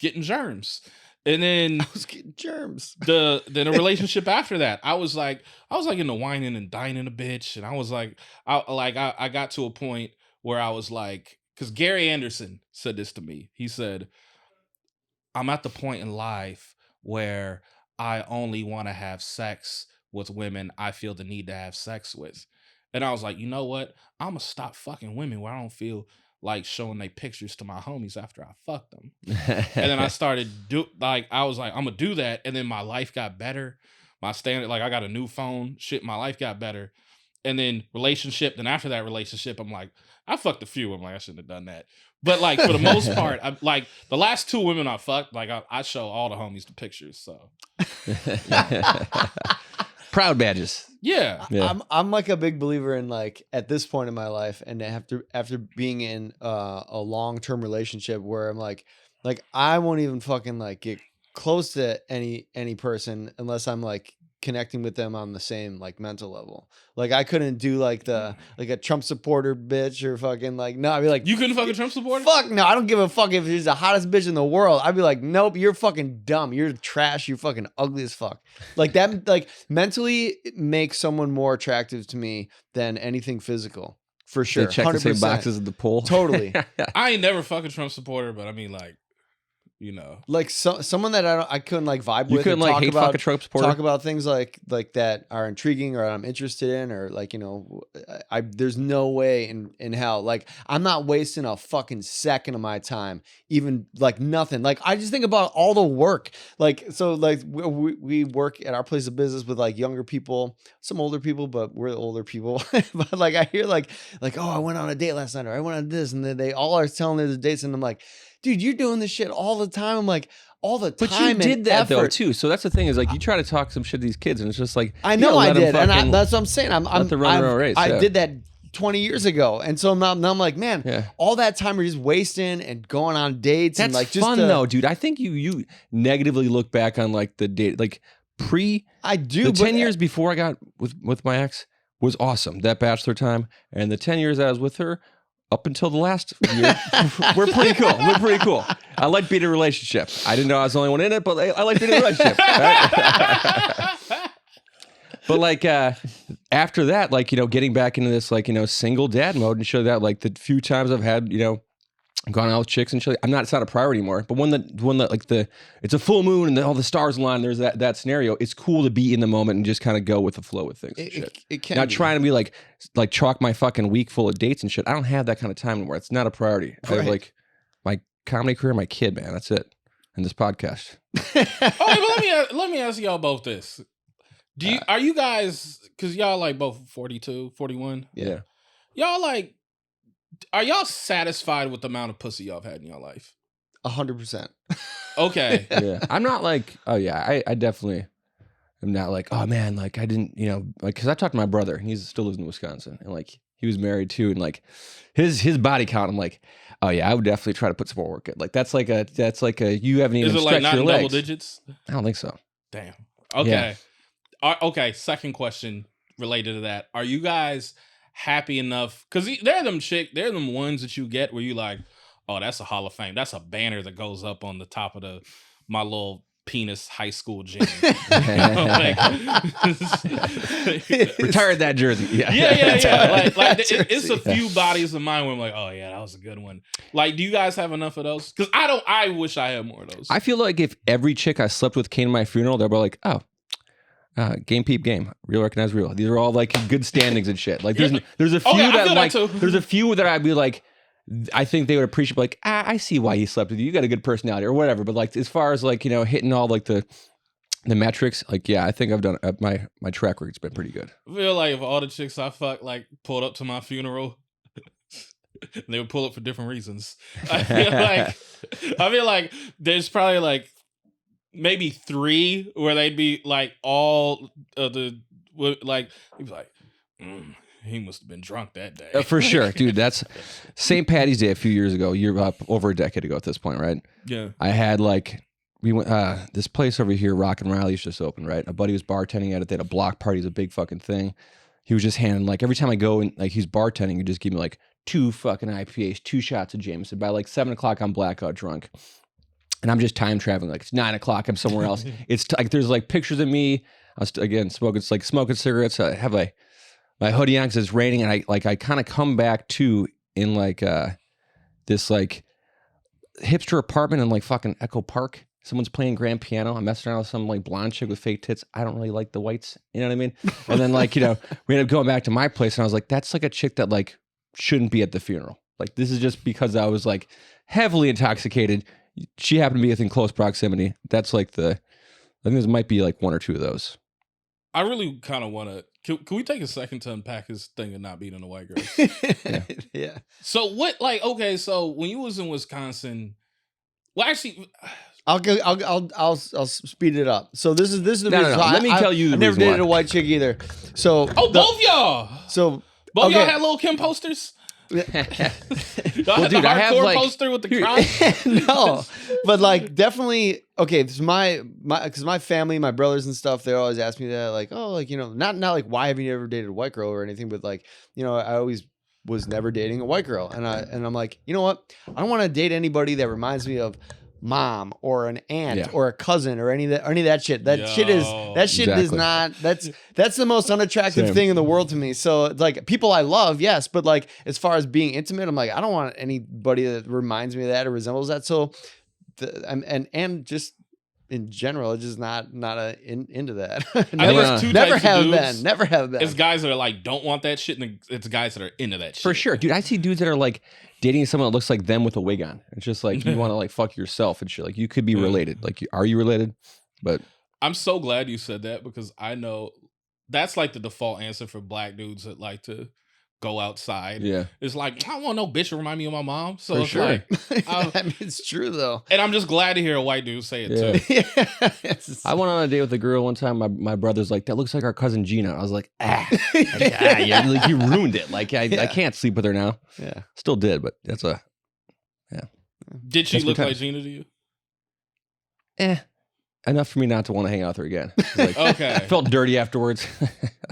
getting germs, and then I was getting germs. Then a relationship after that, I was like into whining and dining a bitch, and I was like, I got to a point where I was like, because Gary Anderson said this to me. He said, I'm at the point in life where I only want to have sex with women I feel the need to have sex with. And I was like, you know what? I'm going to stop fucking women where I don't feel like showing their pictures to my homies after I fuck them. And then I started I was like, I'm going to do that. And then my life got better. My standard, like I got a new phone, shit, my life got better. And then then after that relationship, I'm like, I fucked a few. I'm like, I shouldn't have done that. But like for the most part, I'm like the last 2 women I fucked, like I show all the homies the pictures. So Proud badges. Yeah. I'm like a big believer in like at this point in my life, and after being in a long-term relationship where I'm like I won't even fucking like get close to any person unless I'm like connecting with them on the same like mental level. Like I couldn't do like like a Trump supporter bitch or fucking like, no, I'd be like, You couldn't fuck a Trump supporter? fuck no, I don't give a fuck if she's the hottest bitch in the world. I'd be like, nope, you're fucking dumb. You're trash. You're fucking ugly as fuck. Like that, like mentally it makes someone more attractive to me than anything physical. For sure. They check the same 100%. boxes at the poll. Totally. I ain't never fuck a Trump supporter, but I mean, like, you know, Like someone that I couldn't like vibe You with. couldn't and like talk hate about, fuck a Trump supporter. talk about things like that are intriguing or I'm interested in, or like, you know, there's no way in hell. Like I'm not wasting a fucking second of my time, even like nothing. Like I just think about all the work. Like, so like we work at our place of business with like younger people, some older people, but we're the older people. But like I hear like, oh, I went on a date last night, or I went on this, and then they all are telling their dates, and I'm like, dude, you're doing this shit all the time. I'm like, all the time. But you did that effort. though too. So that's the thing is like you try to talk some shit to these kids, and it's just like I know I did, and fucking, that's what I'm saying. let them run their own race. I Yeah. did that 20 years ago, and so now I'm like, man, Yeah. all that time we're just wasting and going on dates. That's and like just fun though, dude. I think you negatively look back on like the date, like I do. the but 10 years before I got with my ex was awesome. That bachelor time, and the 10 years I was with her up until the last year, we're pretty cool. We're pretty cool. I like being in a relationship. I didn't know I was the only one in it, but I like being in a relationship. Right? But like after that, like, you know, getting back into this like, you know, single dad mode and show that like the few times I've had, you know, gone out with chicks and shit, it's not a priority anymore. But when it's a full moon and all the stars align, there's that scenario. It's cool to be in the moment and just kind of go with the flow with things and shit. It can Not be. trying to be like chalk my fucking week full of dates and shit. I don't have that kind of time anymore. It's not a priority. I have Right. like my comedy career, my kid, man. That's it. And this podcast. Okay, but let me ask y'all both this. Are you guys, because y'all like both 42, 41? Yeah. Y'all like, are y'all satisfied with the amount of pussy y'all have had in your life? 100%. Okay. Yeah. I'm not like, oh yeah, I definitely am not like, oh man, like I didn't, you know, like, cause I talked to my brother and he's still lives in Wisconsin, and like he was married too, and like his body count, I'm like, oh yeah, I would definitely try to put some more work in. Like that's like a you haven't even Is it stretched like not your in legs. double digits? I don't think so. Damn. Okay. Okay. Second question related to that. Are you guys happy enough? Because they're them ones that you get where you like, oh, that's a Hall of Fame. That's a banner that goes up on the top of my little penis high school gym. Like, Retired that jersey. Yeah. Yeah. Like it's a few bodies of mine where I'm like, oh yeah, that was a good one. Like, do you guys have enough of those? Because I wish I had more of those. I feel like if every chick I slept with came to my funeral, they'll be like, oh, game peep game, real recognize real. These are all like good standings and shit. Like there's a few that like there's a few that I'd be like, I think they would appreciate like, I see why he slept with you. You got a good personality or whatever. But like as far as like, you know, hitting all like the metrics, like yeah, I think I've done my track record's been pretty good. I feel like if all the chicks I fucked like pulled up to my funeral, they would pull up for different reasons. I feel like there's probably like maybe 3 where they'd be like all of the like he'd be like, he must have been drunk that day. For sure, dude. That's St. Patty's Day a few years ago. You're up over a decade ago at this point, right? Yeah. I had like we went this place over here, Rock and Riley's just opened, right? A buddy was bartending at it. They had a block party, it's a big fucking thing. He was just handing like every time I go and like he's bartending, he just give me like 2 fucking IPAs, 2 shots of Jameson. By like 7 o'clock, I'm blackout drunk. And I'm just time traveling. Like it's 9 o'clock. I'm somewhere else. It's like there's like pictures of me. I was again smoking. It's like smoking cigarettes. I have my hoodie on because it's raining, and I kind of come back to in like this like hipster apartment in like fucking Echo Park. Someone's playing grand piano. I'm messing around with some like blonde chick with fake tits. I don't really like the whites. You know what I mean? And then like, you know, we ended up going back to my place, and I was like, that's like a chick that like shouldn't be at the funeral. Like this is just because I was like heavily intoxicated. She happened to be within close proximity. That's like I think there might be like 1 or 2 of those. I really kind of want to. Can we take a second to unpack his thing of not being in the white girls? Yeah. So what? Like, okay. So when you was in Wisconsin, well, actually, I'll speed it up. So this is the No, reason. no, no. So Let me tell you the I never reason dated why. a white chick either. So both y'all. So Both y'all okay. had Lil' Kim posters. Y'all Well, had dude, the I have, hardcore like- poster with the cross. No, but like definitely okay. Because my family, my brothers and stuff, they always ask me that, like, oh, like, you know, not like why have you ever dated a white girl or anything, but like, you know, I always was never dating a white girl, and I'm like, you know what, I don't want to date anybody that reminds me of mom or an aunt Yeah. or a cousin or any of that shit. That shit is Exactly. not that's the most unattractive Same. thing in the world to me. So it's like people I love, yes, but like as far as being intimate, I'm like, I don't want anybody that reminds me of that or resembles that. So and just in general, it's just not into that. I think never it's two never types of have dudes. been. Never have been. It's guys that are like don't want that shit, and it's guys that are into that shit. For sure, dude. I see dudes that are like dating someone that looks like them with a wig on. It's just like you want to like fuck yourself and shit. Like you could be related. Like, are you related? But I'm so glad you said that because I know that's like the default answer for black dudes that like to go outside. yeah, It's like, I don't want no bitch to remind me of my mom. So For it's sure. like, I mean, it's true though. and I'm just glad to hear a white dude say it Yeah. too. Yeah, it's- I went on a date with a girl one time. My brother's like, that looks like our cousin Gina. I was like, yeah, like you ruined it. Like I Yeah. can't sleep with her now. yeah. Still did, but that's Did she That's look good like times. Gina to you? enough for me not to want to hang out with her again. Like, Okay. I felt dirty afterwards.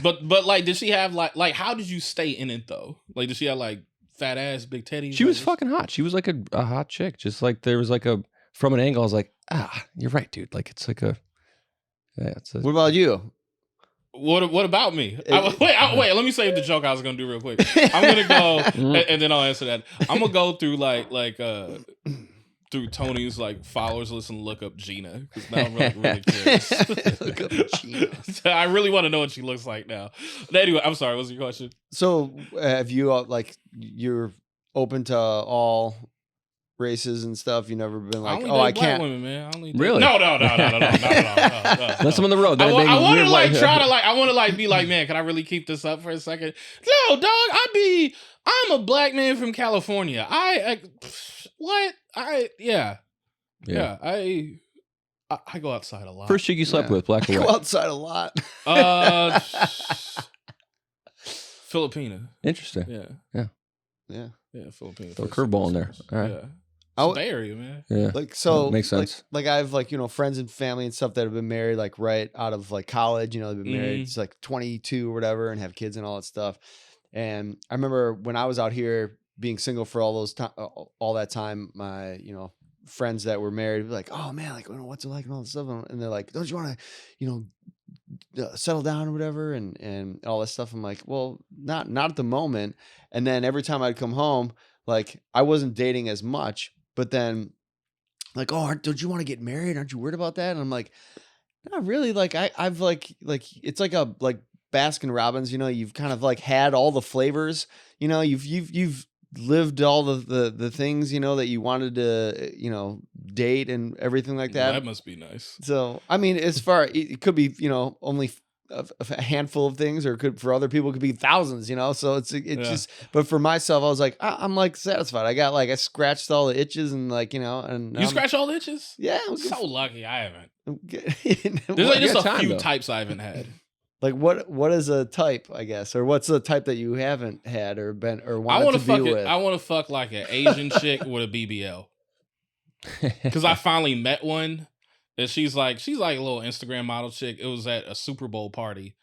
But like, did she have like how did you stay in it though? Like, did she have like fat ass, big teddies? She was Like, fucking hot. She was like a hot chick. Just like there was like from an angle, I was like, you're right, dude. Like it's like it's a What about you? What about me? Wait. Let me save the joke I was gonna do real quick. I'm gonna go and then I'll answer that. I'm gonna go through through Tony's like followers list and look up Gina because now I'm really curious. Look up Gina. I really want to know what she looks like now. Anyway, I'm sorry. What's your question? So have you like you're open to all races and stuff? You never been like, only oh, I date black can't. Women, man. I only date- Really? No. Unless I'm on the road. Then I it may be want to weird like life. try to like. I want to like be like, man, can I really keep this up for a second? No, dog. I'm a black man from California. Yeah. I go outside a lot. First chick you slept Yeah. with, black I or go white. outside a lot. Filipina. Interesting. Yeah, Yeah. Filipina. Throw a curveball in there. All right. Yeah. I It's w- Bay Area, man. Yeah. Like so Makes sense. Like I have like, you know, friends and family and stuff that have been married like right out of like college, you know, they've been married it's like 22 or whatever and have kids and all that stuff. And I remember when I was out here being single for all that time, my, you know, friends that were married were like, oh man, like what's it like and all this stuff. And they're like, don't you want to, you know, settle down or whatever and all this stuff. I'm like, well, not at the moment. And then every time I'd come home, like I wasn't dating as much, but then like, oh, don't you want to get married? Aren't you worried about that? And I'm like, not really. Like I've like it's like a like Baskin Robbins, you know, you've kind of like had all the flavors, you know, you've lived all the things, you know, that you wanted to, you know, date and everything like that. That must be nice. So, I mean, as far it could be, you know, only a handful of things, or could for other people it could be thousands, you know. So it's just, but for myself, I was like, I'm like satisfied. I scratched all the itches and like, you know, and You scratch all the itches? yeah, I'm so lucky I haven't. There's There's like just you a got time, few though. types I haven't had. like what is a type, I guess, or what's a type that you haven't had or been or I wanted want to to fuck be it. with? I want to fuck like an Asian chick with a BBL because I finally met one. And she's like a little Instagram model chick. It was at a Super Bowl party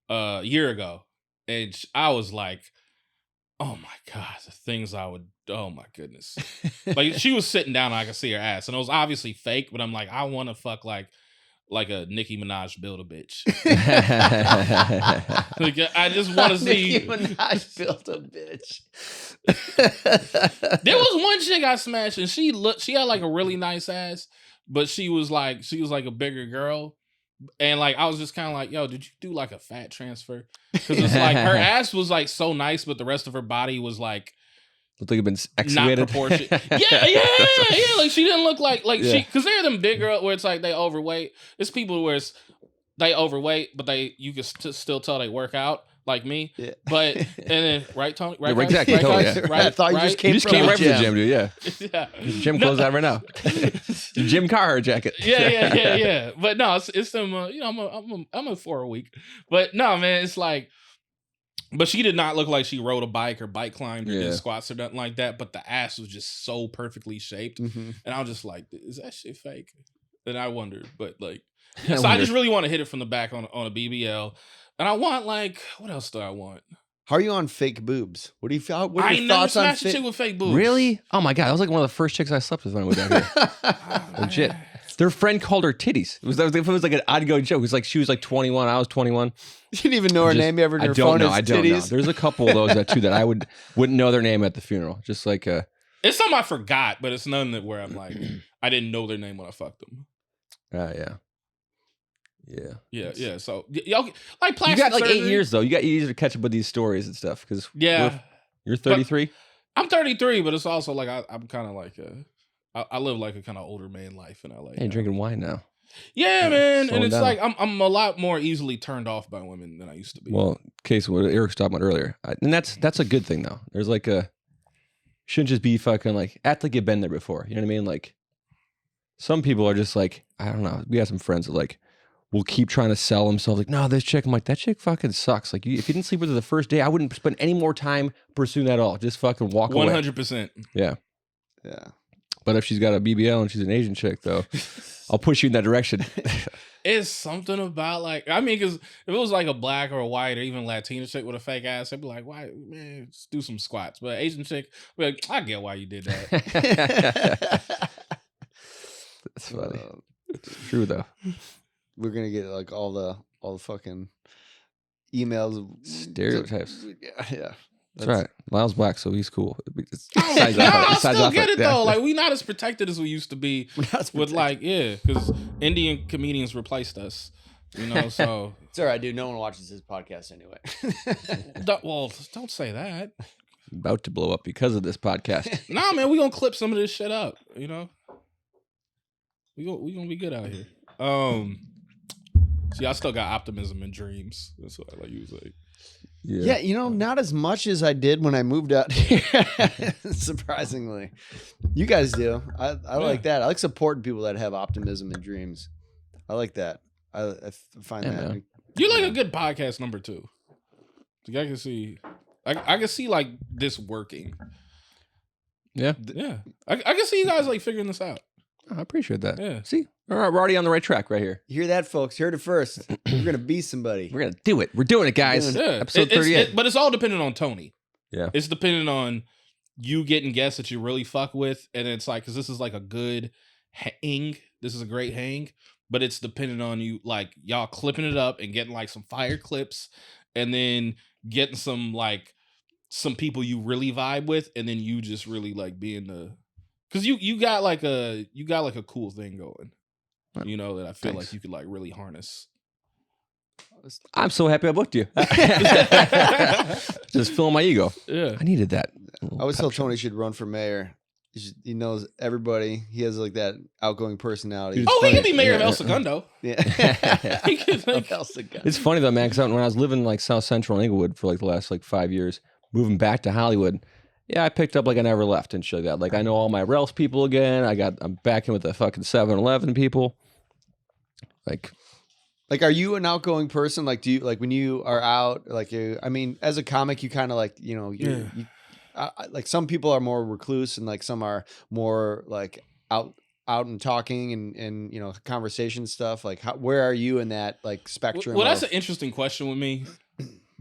a year ago, and I was like, "Oh my god, the things I would! Oh my goodness!" Like she was sitting down, and I could see her ass, and it was obviously fake. But I'm like, I want to fuck like a Nicki Minaj build a bitch. Like, I just want to see. Nicki Minaj built a bitch. There was one chick I smashed, and she had like a really nice ass, but she was like a bigger girl. And like I was just kind of like, yo, did you do like a fat transfer? Because it's like her ass was like so nice, but the rest of her body was like Looked like it'd been not excavated. proportionate. yeah. Like she didn't look like Yeah. she, because they're them big girls where it's like they overweight. It's people where it's they overweight, but you can still tell they work out like me. Yeah. But and then right, Tony, right, Yeah, guys? exactly, right, totally, guys? yeah. Right, I thought you right? just came You just from came the right from the gym. gym, dude. Yeah. Yeah. Gym closed out right now. Jim Carr jacket. Yeah. But no, it's them. I'm a 4 a week. But no, man, it's like. But she did not look like she rode a bike or bike climbed or did squats or nothing like that. But the ass was just so perfectly shaped, and I was just like, "Is that shit fake?" And I wondered, but like, I just really want to hit it from the back on a BBL, and I want like, what else do I want? How are you on fake boobs? What do you feel? What are I your ain't never thoughts on smashed a chick with fake boobs. Really? Oh my god, that was like one of the first chicks I slept with when I moved out here. Legit. Their friend called her titties. It was like an ongoing joke. It was like she was like 21, I was 21. You didn't even know her name ever in your phone as I don't know. titties? There's a couple of those that I wouldn't know their name at the funeral. Just like it's something I forgot, but it's none that where I'm like, I didn't know their name when I fucked them. Yeah. So y'all like plastic. You got like surgery. 8 years though. You got easier to catch up with these stories and stuff because you're 33. I'm 33, but it's also like I'm kind of like I live like a kind of older man life in LA. Hey, drinking wine now. Yeah, man, and it's down. like I'm a lot more easily turned off by women than I used to be. Well, case what Eric's talking about earlier, and that's a good thing though. There's like shouldn't just be fucking like act like you've been there before. You know what I mean? Like some people are just like, I don't know. We have some friends that like will keep trying to sell themselves like, no, this chick. I'm like, that chick fucking sucks. Like if you didn't sleep with her the first day, I wouldn't spend any more time pursuing that at all. Just fucking walk away. 100%. Yeah. But if she's got a BBL and she's an Asian chick, though, I'll push you in that direction. It's something about like, I mean, because if it was like a black or a white or even Latina chick with a fake ass, I'd be like, why, man, just do some squats. But Asian chick, I'd be like, I get why you did that. That's funny. It's true though. We're gonna get like all the fucking emails, stereotypes. Yeah. That's right. Lyall's black, so he's cool. I still get it though. Like we not as protected as we used to be with like because Indian comedians replaced us. You know, so it's all right, dude. No one watches this podcast anyway. Don't say that. About to blow up because of this podcast. Nah, man, we gonna clip some of this shit up. You know, we gonna be good out here. See, I still got optimism and dreams. That's what I like usually. Yeah, you know, not as much as I did when I moved out here. Surprisingly, you guys do. I like that. I like supporting people that have optimism and dreams. I like that. I find that. Man. You like a good podcast number 2. Like I can see, I can see like this working. Yeah. I can see you guys like figuring this out. I appreciate that. Yeah. See, all right, we're already on the right track right here. You hear that, folks? Heard it first. We're gonna be somebody. We're gonna do it. We're doing it, guys. Yeah. Episode 38. But it's all dependent on Tony. Yeah. It's dependent on you getting guests that you really fuck with, and it's like because this is like a good hang. This is a great hang, but it's dependent on you, like y'all clipping it up and getting like some fire clips, and then getting some people you really vibe with, and then you just really like being the. Because you got like a cool thing going, you know, that I feel like you could like really harness. I'm so happy I booked you. Just filling my ego. Yeah, I needed that. I always tell Tony should run for mayor. He knows everybody. He has like that outgoing personality. He can be mayor of El Segundo. Yeah, he could, like, El Segundo. It's funny though, man. Because when I was living like South Central Inglewood for like the last like 5 years, moving back to Hollywood. Yeah, I picked up like I never left and shit like that. Like I know all my Ralph's people again. I'm back in with the fucking 7-Eleven people. Like, are you an outgoing person? Like, do you like when you are out? Like, I mean, as a comic, you kind of like like some people are more recluse and like some are more like out and talking and you know conversation stuff. Like, where are you in that like spectrum? Well, that's an interesting question with me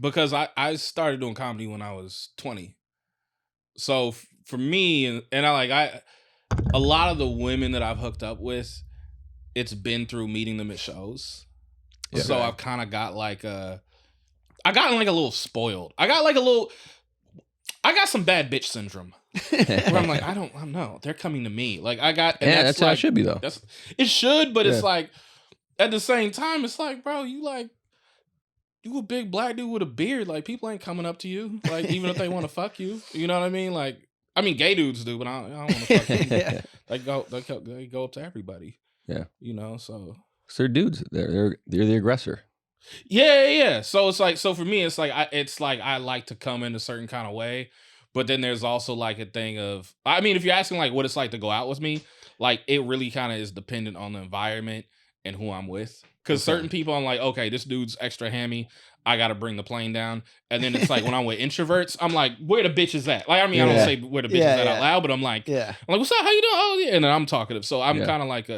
because I started doing comedy when I was 20. So for me, and a lot of the women that I've hooked up with, it's been through meeting them at shows. Yeah. So I've kind of got like I got like a little spoiled. I got some bad bitch syndrome. Where I'm like, I don't know. They're coming to me. Like that's how it should be though. It should, but it's like at the same time, it's like, bro, you a big black dude with a beard. Like, people ain't coming up to you. Like, even if they want to fuck you. You know what I mean? Like, I mean, gay dudes do, but I don't want to fuck them. They go up to everybody. Yeah. You know, so. They're dudes. They're the aggressor. Yeah. So it's like, for me, it's like I like to come in a certain kind of way. But then there's also like a thing of, I mean, if you're asking like what it's like to go out with me, like it really kind of is dependent on the environment and who I'm with. Because certain people, I'm like, okay, this dude's extra hammy. I got to bring the plane down. And then it's like when I'm with introverts, I'm like, where the bitch is at? Like, I mean, I don't say where the bitch is at out loud, but I'm like, what's up? How you doing? Oh, yeah. And then I'm talkative. So I'm kind of like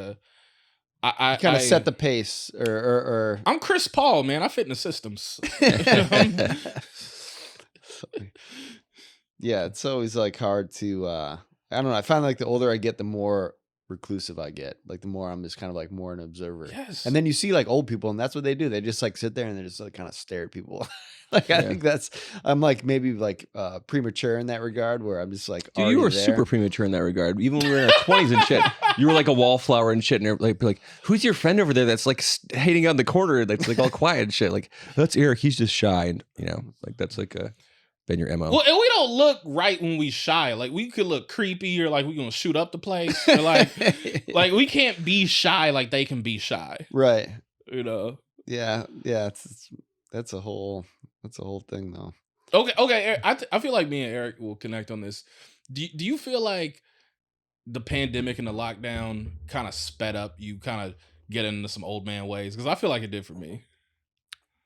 I kind of set the pace or I'm Chris Paul, man. I fit in the systems. Yeah, it's always like hard to I don't know. I find like the older I get, the more reclusive I get. Like the more I'm just kind of like more an observer. Yes. And then you see like old people, and that's what they do. They just like sit there and they just like kind of stare at people. Like I think I'm like maybe like premature in that regard, where I'm just like, dude, you were super premature in that regard. Even when we were in our 20s and shit, you were like a wallflower and shit, and like who's your friend over there that's like hating on the corner that's like all quiet and shit? Like, that's Eric, he's just shy, and like that's like been your MO. Well, and we don't look right when we shy. Like we could look creepy, or like we gonna shoot up the place. Or like we can't be shy like they can be shy. Right. Yeah. That's a whole thing though. Okay. I feel like me and Eric will connect on this. Do you feel like the pandemic and the lockdown kind of sped up you kind of get into some old man ways? Because I feel like it did for me.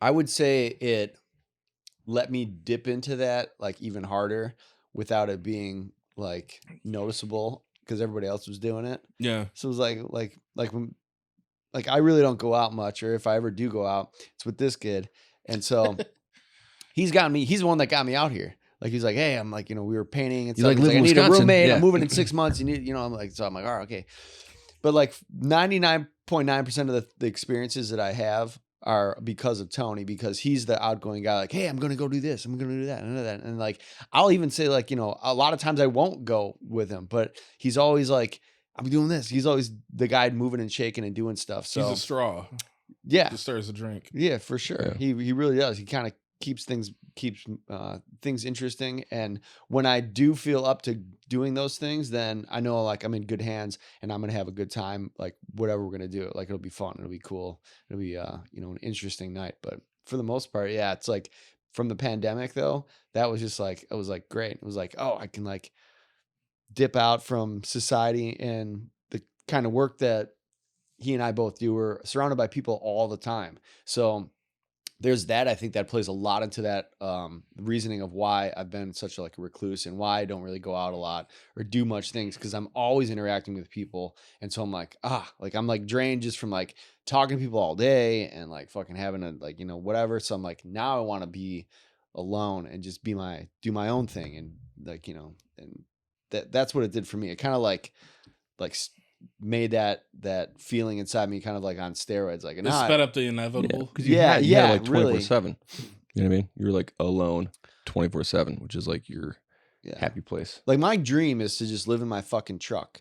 I would say it let me dip into that like even harder without it being like noticeable because everybody else was doing it. Yeah. So it was when I really don't go out much, or if I ever do go out, it's with this kid. And so he's the one that got me out here. Like he's like, hey, I'm like, we were painting and stuff. Like, I need a roommate. I'm moving in 6 months. You need, I'm like, all right, okay. But like 99.9% of the experiences that I have are because of Tony, because he's the outgoing guy. Like, hey, I'm going to go do this. I'm going to do that. And like, I'll even say like, a lot of times I won't go with him, but he's always like, I'm doing this. He's always the guy moving and shaking and doing stuff. So he's a straw. Yeah. Just stirs a drink. Yeah, for sure. Yeah. He really does. He kind of keeps things interesting. And when I do feel up to doing those things, then I know like I'm in good hands and I'm going to have a good time. Like whatever we're going to do, like it'll be fun. It'll be cool. It'll be, an interesting night. But for the most part, yeah, it's like from the pandemic though, that was just like, it was like great. It was like, oh, I can like dip out from society and the kind of work that he and I both do. We're surrounded by people all the time. So there's that. I think that plays a lot into that reasoning of why I've been such a recluse and why I don't really go out a lot or do much things, because I'm always interacting with people. And so I'm like, I'm like drained just from like talking to people all day and like fucking having a whatever. So I'm like, now I want to be alone and just do my own thing. And like, and that's what it did for me. It kind of like made that feeling inside me kind of like on steroids. Like, it sped up the inevitable. Yeah, you had like 24/7. You know what I mean? You're like alone 24/7, which is like your happy place. Like my dream is to just live in my fucking truck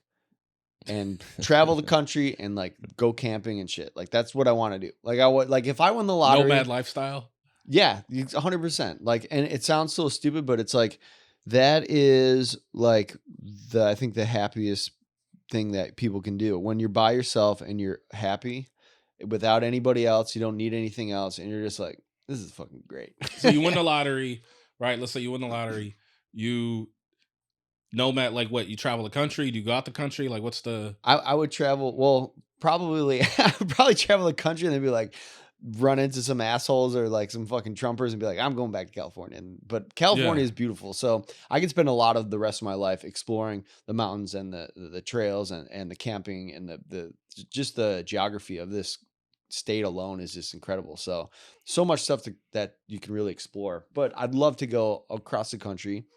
and travel the country and like go camping and shit. Like that's what I want to do. Like I would, like if I won the lottery, nomad lifestyle. Yeah, 100%. Like, and it sounds so stupid, but it's like that is like I think the happiest thing that people can do when you're by yourself and you're happy without anybody else. You don't need anything else, and you're just like, this is fucking great. So you win the lottery, right? Let's say you win the lottery. You nomad, like what? You travel the country? Do you go out the country? Like what's the? I would travel. Well, probably I would probably travel the country and then be like, run into some assholes or like some fucking Trumpers and be like, I'm going back to California. But California is beautiful. So I can spend a lot of the rest of my life exploring the mountains and the trails and the camping and the just the geography of this state alone is just incredible. So much stuff that you can really explore. But I'd love to go across the country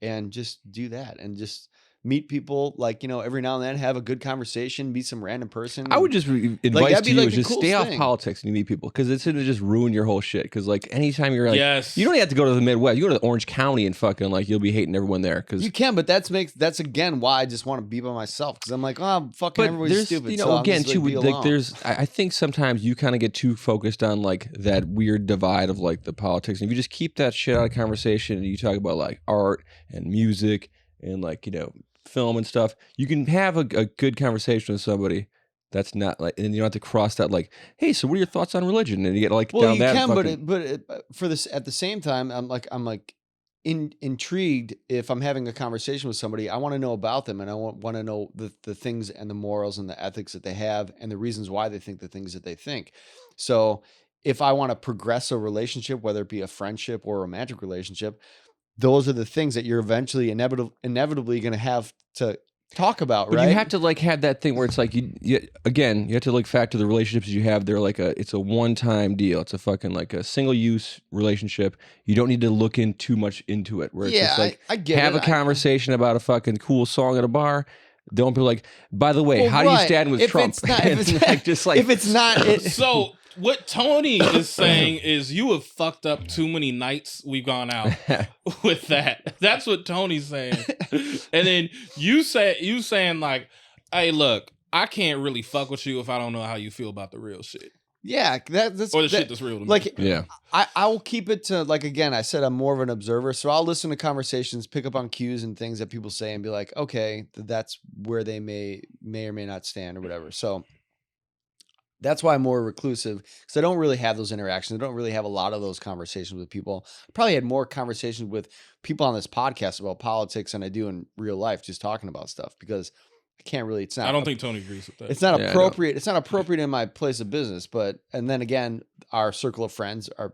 and just do that and just meet people, like, every now and then have a good conversation, meet some random person. I would just advise to you is just stay off politics and you meet people, because it's going to just ruin your whole shit. Because like anytime you're like, you don't have to go to the Midwest, you go to Orange County and fucking like you'll be hating everyone there. Because you can, but that's again why I just want to be by myself, because I'm like, fucking everybody's stupid. So again, too, like there's, I think sometimes you kind of get too focused on like that weird divide of like the politics, and if you just keep that shit out of conversation and you talk about like art and music and like film and stuff, you can have a good conversation with somebody that's not like, and you don't have to cross that like, hey, so what are your thoughts on religion? And you get like, well, down you that can, fucking... but for this at the same time, I'm like, intrigued if I'm having a conversation with somebody. I want to know about them, and I want to know the things and the morals and the ethics that they have and the reasons why they think the things that they think. So if I want to progress a relationship, whether it be a friendship or a romantic relationship, those are the things that you're eventually inevitably going to have to talk about, But right? you have to like have that thing where it's like you have to look factor the relationships you have. They're like it's a one-time deal. It's a fucking like a single-use relationship. You don't need to look in too much into it. Where it's just like I get have it. a conversation about a fucking cool song at a bar. Don't be like, by the way, Well, how do you right. stand with If Trump? it's not- if It's it's- like just like if it's not, So what Tony is saying is you have fucked up too many nights we've gone out with that. That's what Tony's saying. And then you saying like, hey, look, I can't really fuck with you if I don't know how you feel about the real shit. yeah, that's Or the shit that's real to me. like. yeah. I will keep it to, like, again, I said I'm more of an observer, so I'll listen to conversations, pick up on cues and things that people say and be like, okay, that's where they may or may not stand or whatever. So that's why I'm more reclusive, because I don't really have those interactions. I don't really have a lot of those conversations with people. I probably had more conversations with people on this podcast about politics than I do in real life, just talking about stuff, because I can't really, it's not. I don't think Tony agrees with that. It's not Yeah, I appropriate. It's not appropriate in my place of business, and then again, our circle of friends are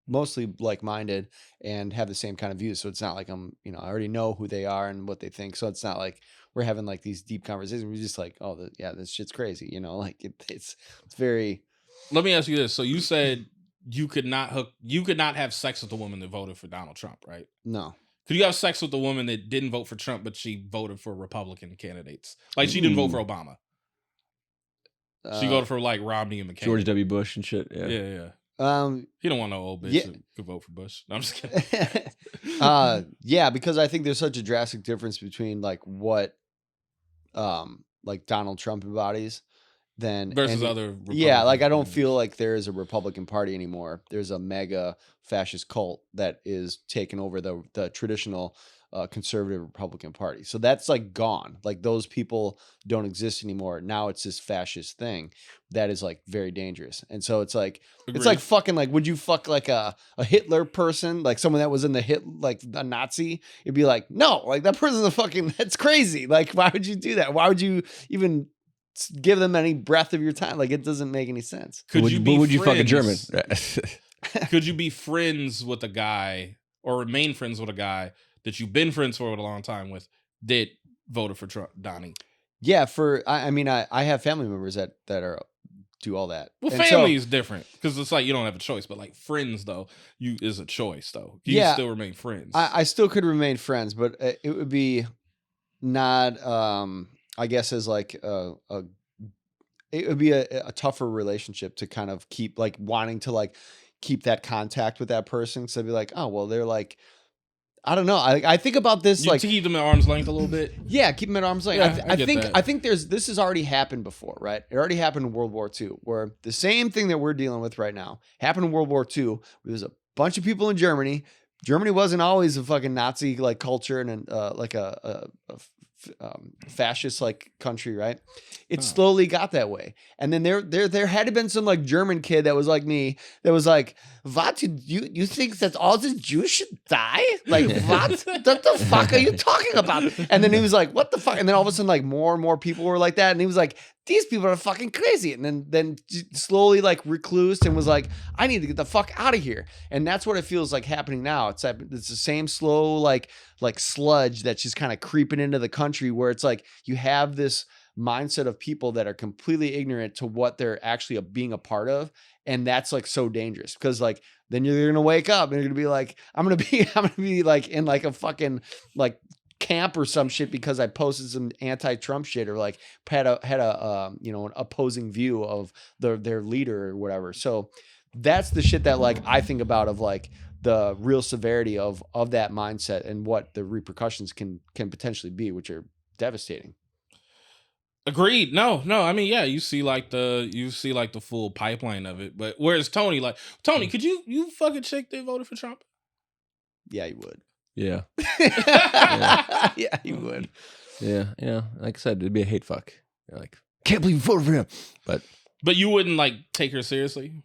mostly like-minded and have the same kind of views. So it's not like I already know who they are and what they think. So it's not like we're having like these deep conversations. We're just like, oh, this shit's crazy. Like it's very. Let me ask you this. So you said you could not have sex with a woman that voted for Donald Trump, right? No. Could you have sex with a woman that didn't vote for Trump, but she voted for Republican candidates? Like she didn't vote for Obama. She voted for like Romney and McCain. George W. Bush and shit. Yeah. Yeah. He don't want no old bitch Yeah. that could vote for Bush. No, I'm just kidding. Yeah, because I think there's such a drastic difference between like what like Donald Trump embodies Versus other Republicans. Yeah, like I don't feel like there is a Republican Party anymore. There's a mega fascist cult that is taking over the traditional conservative Republican Party. So that's like gone. Like those people don't exist anymore. Now it's this fascist thing that is like very dangerous. And so it's like it's like fucking like, would you fuck like a Hitler person, like someone that was in like a Nazi? It'd be like, no, like that person's that's crazy. Like why would you do that? Why would you even give them any breath of your time? Like it doesn't make any sense. Would you fuck a German? Could you be friends with a guy or remain friends with a guy that you've been friends for a long time with that voted for Trump, Donnie? Yeah, I mean I have family members that do all that. Well, And family so, is different because it's like you don't have a choice, but like friends though, is a choice though. You Yeah. still remain friends. I still could remain friends, but it would be not I guess as like it would be a tougher relationship to kind of keep like wanting to like keep that contact with that person. So I'd be like, oh well, they're like, I don't know. I think about this You like to keep them at arm's length a little bit. yeah, keep them at arm's length. Yeah, I get that. I think this has already happened before, right? It already happened in World War II, where the same thing that we're dealing with right now happened in World War II. There was a bunch of people in Germany. Germany wasn't always a fucking Nazi like culture and like a fascist like country, right? It slowly got that way, and then there had to been some like German kid that was like me that was like, "What you think that all the Jews should die? Like what? What the fuck are you talking about?" And then he was like, "What the fuck?" And then all of a sudden, like more and more people were like that, and he was like, "These people are fucking crazy." And then slowly like reclused and was like, "I need to get the fuck out of here." And that's what it feels like happening now. It's the same slow like sludge that's just kind of creeping into the country, where it's like you have this mindset of people that are completely ignorant to what they're actually being a part of. And that's like so dangerous, because like then you're going to wake up and you're going to be like, I'm going to be like in like a fucking like camp or some shit because I posted some anti-Trump shit or like had a an opposing view of their leader or whatever. So that's the shit that like I think about of like the real severity of that mindset and what the repercussions can potentially be, which are devastating. Agreed. No. I mean, yeah, you see like the full pipeline of it. But whereas Tony, could you fucking chick that voted for Trump? Yeah, you would. Yeah. Yeah, you would. Yeah. Like I said, it'd be a hate fuck. You're like, can't believe you voted for him. But you wouldn't like take her seriously.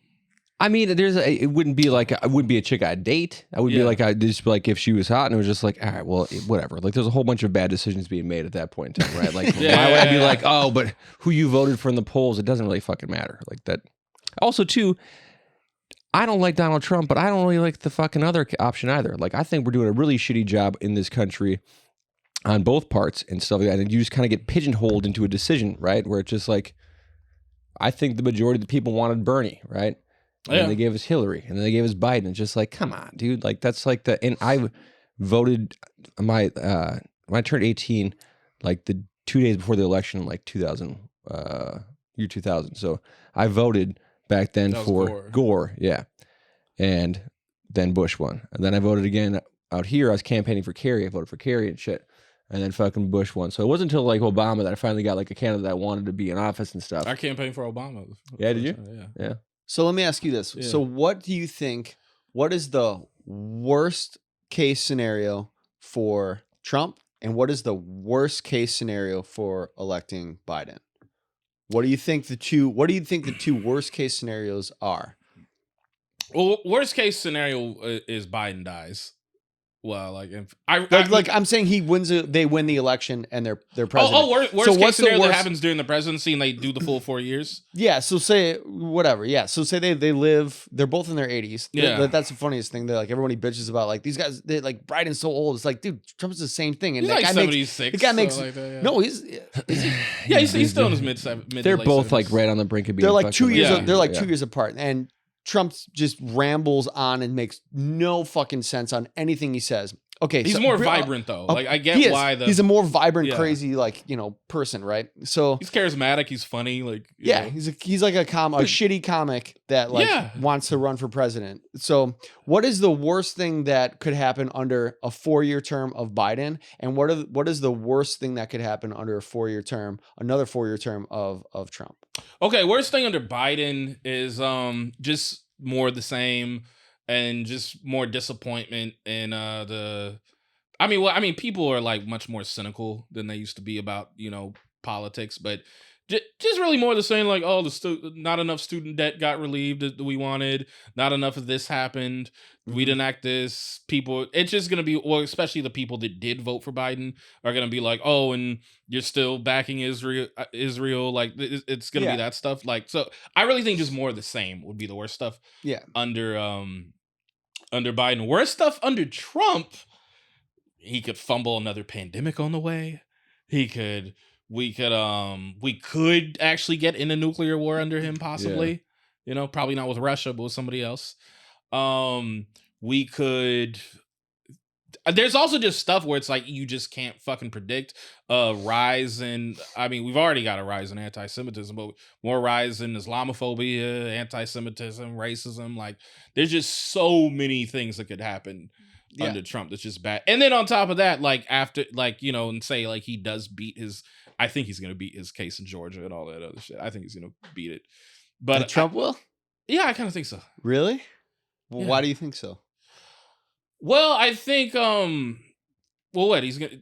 I mean, it wouldn't be like I wouldn't be a chick I'd date. I would be like I'd just be like if she was hot and it was just like, all right, well, whatever. Like there's a whole bunch of bad decisions being made at that point in time, right? Like why would I be like, oh, but who you voted for in the polls? It doesn't really fucking matter. Like that. Also, too, I don't like Donald Trump, but I don't really like the fucking other option either. Like I think we're doing a really shitty job in this country on both parts and stuff like that. And you just kind of get pigeonholed into a decision, right? Where it's just like, I think the majority of the people wanted Bernie, right? And then they gave us Hillary, and then they gave us Biden. It's just like, come on, dude. Like that's like and I voted when I turned 18, like the 2 days before the election, like 2000, year 2000. So I voted back then for Gore, yeah. And then Bush won. And then I voted again out here. I was campaigning for Kerry. I voted for Kerry and shit. And then fucking Bush won. So it wasn't until like Obama that I finally got like a candidate that wanted to be in office and stuff. I campaigned for Obama. Yeah, did you? Yeah. So let me ask you this. Yeah. So what do you think, what is the worst case scenario for Trump? And what is the worst case scenario for electing Biden? What do you think the two worst case scenarios are? Well, worst case scenario is Biden dies. Well, like I'm saying he wins. They win the election and they're president. Worst case scenario that happens during the presidency and they do the full 4 years. Yeah. So say whatever. Yeah. So say they live. They're both in their 80s. Yeah. That's the funniest thing. They're like everybody bitches about like these guys. They like Biden's so old. It's like, dude, Trump's the same thing. And he's that like guy 76. The guy makes like that, yeah. no. He's still in his mid. They're both 70s. like right on the brink of being. They're like 2 years. Yeah. They're like 2 years apart. And Trump just rambles on and makes no fucking sense on anything he says. Okay, he's more vibrant though. Like I get why he's a more vibrant, crazy, like person, right? So he's charismatic. He's funny. Like he's like a shitty comic that wants to run for president. So what is the worst thing that could happen under a 4-year term of Biden, and what is the worst thing that could happen under another 4-year term of Trump? Okay, worst thing under Biden is just more the same. And just more disappointment in people are like much more cynical than they used to be about, politics, but just really more the same, like, oh, not enough student debt got relieved that we wanted, not enough of this happened, we didn't act this, people, it's just going to be, or especially the people that did vote for Biden are going to be like, oh, and you're still backing Israel, like, it's going to be that stuff, like, so I really think just more of the same would be the worst stuff under Biden. Worst stuff under Trump, he could fumble another pandemic on the way. We could actually get in a nuclear war under him, possibly. Yeah. Probably not with Russia, but with somebody else. We could. There's also just stuff where it's like you just can't fucking predict rise in. I mean, we've already got a rise in anti-Semitism, but more rise in Islamophobia, anti-Semitism, racism. Like, there's just so many things that could happen under Trump that's just bad. And then on top of that, like after, like and say like he does beat his. I think he's gonna beat his case in Georgia and all that other shit. I think he's gonna beat it. But Trump will. Yeah, I kind of think so. Really? Well, why do you think so? Well, I think he's gonna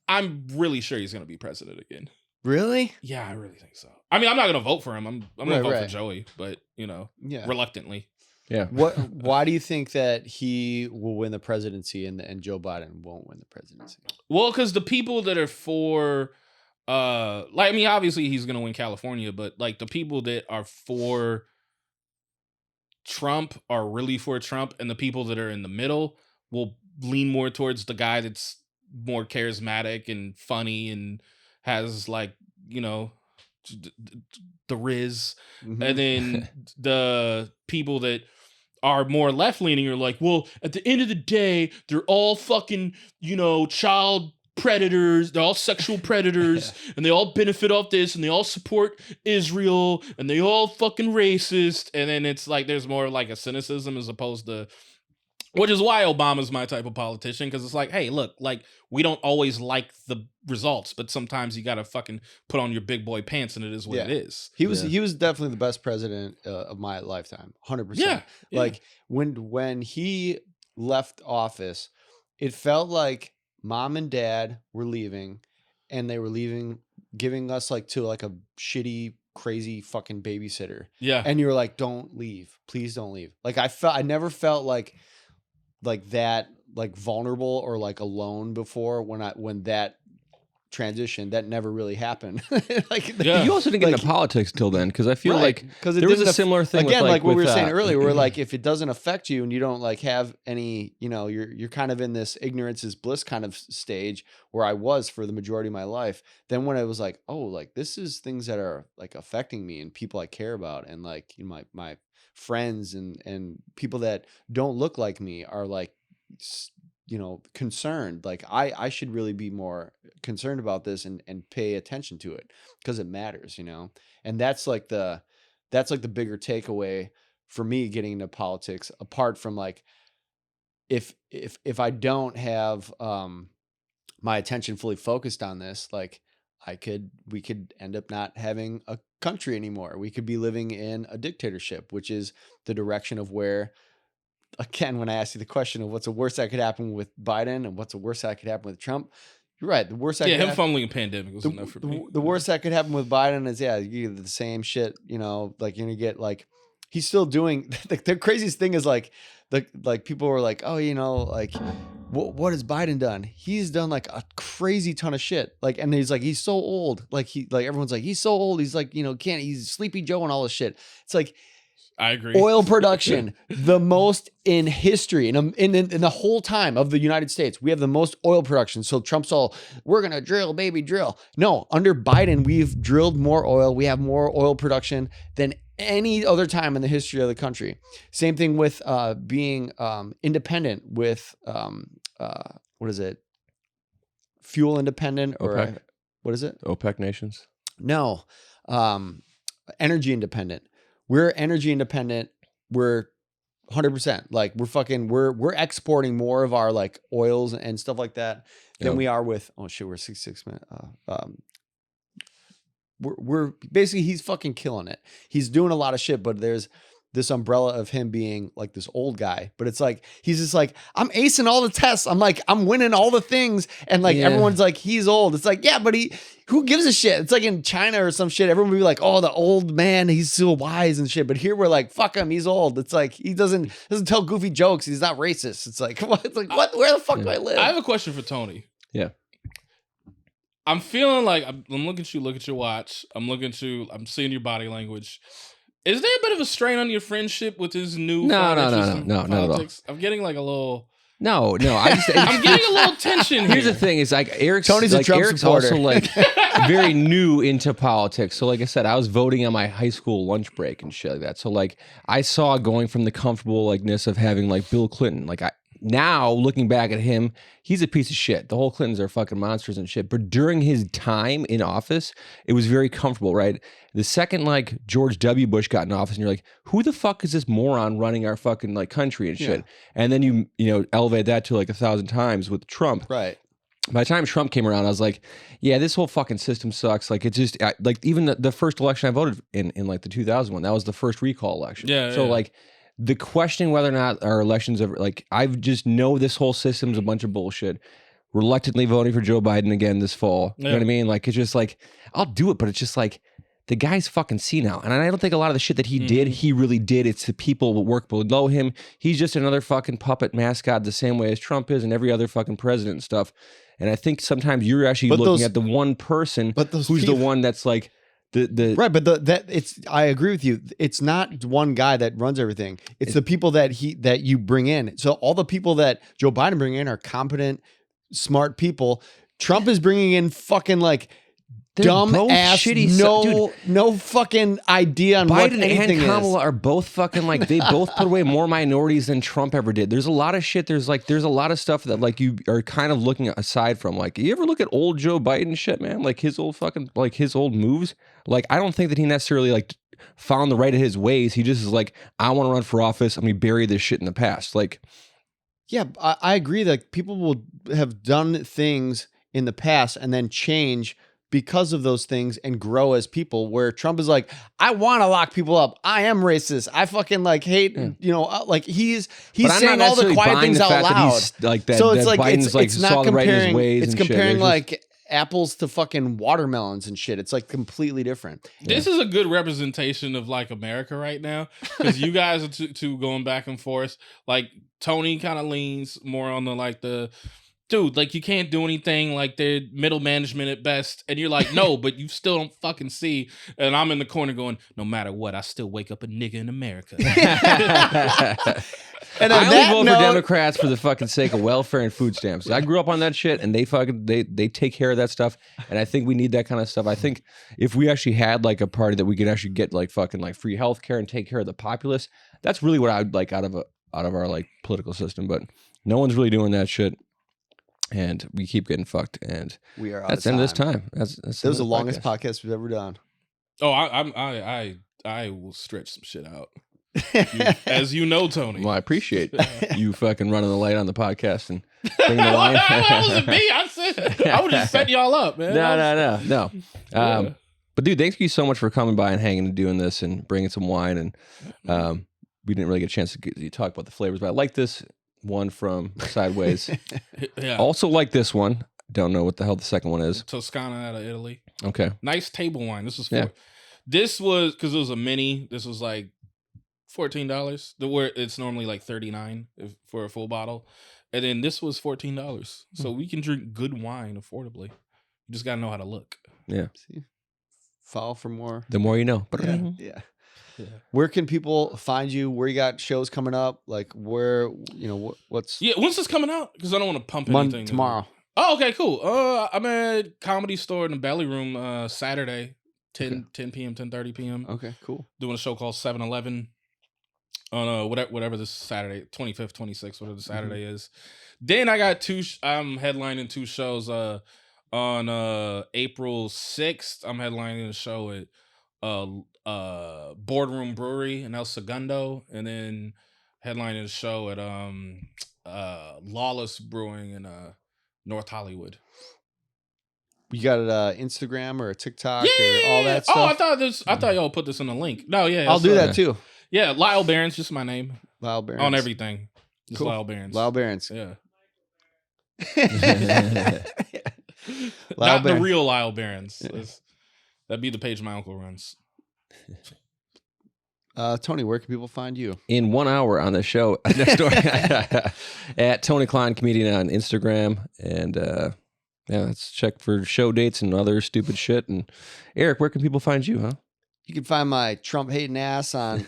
I'm really sure he's gonna be president again. Really? Yeah, I really think so. I mean, I'm not gonna vote for him. I'm gonna vote for Joey, but reluctantly. Yeah. Why do you think that he will win the presidency and Joe Biden won't win the presidency? Well, because the people that are for obviously he's gonna win California, but like the people that are for Trump are really for Trump, and the people that are in the middle will lean more towards the guy that's more charismatic and funny and has like the riz. Mm-hmm. And then the people that are more left leaning are like, well, at the end of the day, they're all fucking child predators, they're all sexual predators, and they all benefit off this, and they all support Israel, and they all fucking racist. And then it's like there's more like a cynicism as opposed to, which is why Obama's my type of politician, because it's like, hey, look, like we don't always like the results, but sometimes you gotta fucking put on your big boy pants, and it is what it is. He was definitely the best president of my lifetime, 100%. Yeah. Like when he left office, it felt like Mom and Dad were leaving, and they were leaving, giving us like to like a shitty crazy fucking babysitter. Yeah. And you were like, don't leave. Please don't leave. Like I never felt like that, like vulnerable or like alone before when that transition that never really happened. Like Yeah. You also didn't get into politics till then, because I feel like because there was a similar thing again, with, like what we were with, saying earlier, where like if it doesn't affect you and you don't like have any, you know, you're kind of in this ignorance is bliss kind of stage where I was for the majority of my life. Then when I was like, oh, like this is things that are like affecting me and people I care about, and like, you know, my friends and people that don't look like me are like, you know, concerned. Like I should really be more concerned about this and pay attention to it because it matters, you know? And that's like the bigger takeaway for me getting into politics, apart from like, if I don't have my attention fully focused on this, like we could end up not having a country anymore. We could be living in a dictatorship, which is the direction of where, again, when I asked you the question of what's the worst that could happen with Biden and what's the worst that could happen with Trump, you're right. The worst that could happen, fumbling a pandemic was enough for me. the worst that could happen with Biden is, you get the same shit, you know, like you're gonna get like, he's still doing the craziest thing is like people were like, oh, you know, like what has Biden done? He's done like a crazy ton of shit. Like, and he's like, he's so old. Like everyone's like, he's so old. He's like, you know, he's Sleepy Joe and all this shit. It's like, I agree. Oil production, the most in history, in the whole time of the United States, we have the most oil production. So Trump's all, we're going to drill, baby, drill. No, under Biden, we've drilled more oil. We have more oil production than any other time in the history of the country. Same thing with being independent with, what is it? Fuel independent or OPEC. What is it? OPEC nations. No, energy independent. We're energy independent. We're 100%. Like we're exporting more of our like oils and stuff like that than we are with. Oh shit, we're 66 minutes. We're basically, he's fucking killing it. He's doing a lot of shit, but there's this umbrella of him being like this old guy, but it's like, he's just like, I'm acing all the tests. I'm like, I'm winning all the things. And like, everyone's like, he's old. It's like, yeah, but who gives a shit? It's like in China or some shit. Everyone would be like, oh, the old man, he's so wise and shit. But here we're like, fuck him. He's old. It's like, he doesn't tell goofy jokes. He's not racist. It's like, what? It's like, what? Where the fuck do I live? I have a question for Tony. Yeah. I'm feeling like I'm looking at you, look at your watch. I'm seeing your body language. Is there a bit of a strain on your friendship with his new No, politics? not at all. I'm getting like a little. No. I'm getting a little tension here. Here's the thing: is like Tony's a Trump supporter. Also like very new into politics. So like I said, I was voting on my high school lunch break and shit like that. So like I saw going from the comfortable likeness of having like Bill Clinton. Like now looking back at him, he's a piece of shit. The whole Clintons are fucking monsters and shit. But during his time in office, it was very comfortable, right? The second like George W. Bush got in office, and you're like, who the fuck is this moron running our fucking like country and shit? And then you know elevate that to like 1,000 times with Trump. Right. By the time Trump came around, I was like, yeah, this whole fucking system sucks. Like, it's just like even the first election I voted in like the 2001, that was the first recall election. Yeah. So like the questioning whether or not our elections are like, I just know this whole system's a bunch of bullshit. Reluctantly voting for Joe Biden again this fall. You know what I mean? Like, it's just like, I'll do it, but it's just like, the guy's fucking senile. And I don't think a lot of the shit that he did, he really did. It's the people that work below him. He's just another fucking puppet mascot the same way as Trump is and every other fucking president and stuff. And I think sometimes you're actually looking at the one person who's the one that's like, right, but I agree with you. It's not one guy that runs everything. It's the people that you bring in. So all the people that Joe Biden bring in are competent, smart people. Trump is bringing in fucking like dumb ass, no fucking idea on what anything is. Biden and Kamala are both fucking like, they both put away more minorities than Trump ever did. There's a lot of shit. There's a lot of stuff that like you are kind of looking aside from. Like, you ever look at old Joe Biden shit, man? Like his old fucking, like his old moves. Like, I don't think that he necessarily like found the right of his ways. He just is like, I want to run for office. I'm gonna bury this shit in the past. Like, yeah, I agree that people will have done things in the past and then change because of those things and grow as people, where Trump is like, I want to lock people up. I am racist. I fucking like hate, you know, like he's saying all the quiet things out loud. Like that, so it's that like, Biden's it's not saw the right in his comparing, ways it's and comparing shit. like apples to fucking watermelons and shit. It's like completely different. This is a good representation of like America right now, because you guys are two going back and forth. Like Tony kind of leans more on the dude, like you can't do anything, like they're middle management at best, and you're like, no, but you still don't fucking see. And I'm in the corner going, no matter what, I still wake up a nigga in America. And I only vote for Democrats for the fucking sake of welfare and food stamps. I grew up on that shit, and they take care of that stuff. And I think we need that kind of stuff. I think if we actually had like a party that we could actually get like fucking like free healthcare and take care of the populace, that's really what I'd like out of our like political system. But no one's really doing that shit, and we keep getting fucked. And we are. That's the end of this time. That's that was the longest podcast we've ever done. Oh, I will stretch some shit out. As you know, Tony. Well, I appreciate you fucking running the light on the podcast and bringing the line. That wasn't me. I was just setting y'all up, man. No. Yeah. But dude, thank you so much for coming by and hanging and doing this and bringing some wine. And we didn't really get a chance to talk about the flavors, but I like this one from Sideways. Yeah. Also like this one. Don't know what the hell the second one is. Toscana out of Italy. Okay. Nice table wine. This was Yeah. This was because it was a mini. This was like $14. Where it's normally like $39 for a full bottle, and then this was $14. So we can drink good wine affordably. You just gotta know how to look. Yeah. See? Follow for more. The more you know. Yeah. Where can people find you? Where you got shows coming up? Like where, what's When's this coming out? Because I don't want to pump anything. Tomorrow. Oh, okay, cool. I'm at Comedy Store in the Belly Room Saturday, 10 p.m., 10:30 p.m. Okay, cool. Doing a show called 7-Eleven on whatever this Saturday, 25th, 26th, whatever the Saturday is. Then I got I'm headlining two shows on April 6th. I'm headlining a show at Boardroom Brewery in El Segundo, and then headlining a show at Lawless Brewing in North Hollywood. You got an Instagram or a TikTok or all that stuff? Oh, I thought y'all put this in the link. No, yeah. I'll do that too. Yeah, Lyall Behrens, just my name. Lyall Behrens. On everything. Just Cool. Lyall Behrens. Lyall Behrens. Yeah. Lyall Not the Behrens. real Lyall Behrens. That'd be the page my uncle runs. Tony, where can people find you? In 1 hour on the show next door at Tony Klein Comedian on Instagram. And let's check for show dates and other stupid shit. And Eric, where can people find you, huh? You can find my Trump hating ass on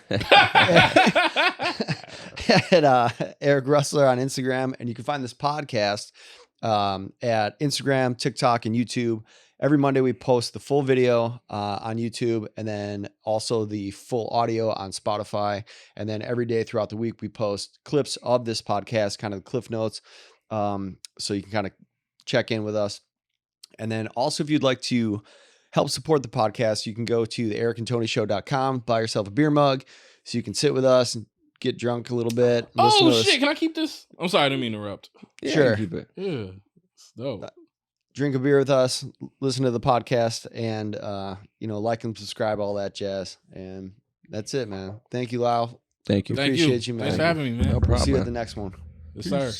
at Eric Rustler on Instagram, and you can find this podcast at Instagram, TikTok, and YouTube. Every Monday we post the full video on YouTube, and then also the full audio on Spotify. And then every day throughout the week we post clips of this podcast, kind of the cliff notes, so you can kind of check in with us. And then also, if you'd like to help support the podcast, you can go to the ericandtonyshow.com, buy yourself a beer mug so you can sit with us and get drunk a little bit. Oh, shit. Can I keep this? I'm sorry, I didn't mean to interrupt. Yeah, sure. Keep it. Yeah. It's dope. Drink a beer with us, listen to the podcast, and, like and subscribe, all that jazz. And that's it, man. Thank you, Lyall. Thank you. Appreciate you, man. Thanks for having me, man. No problem. See you man. at the next one. Yes, sir.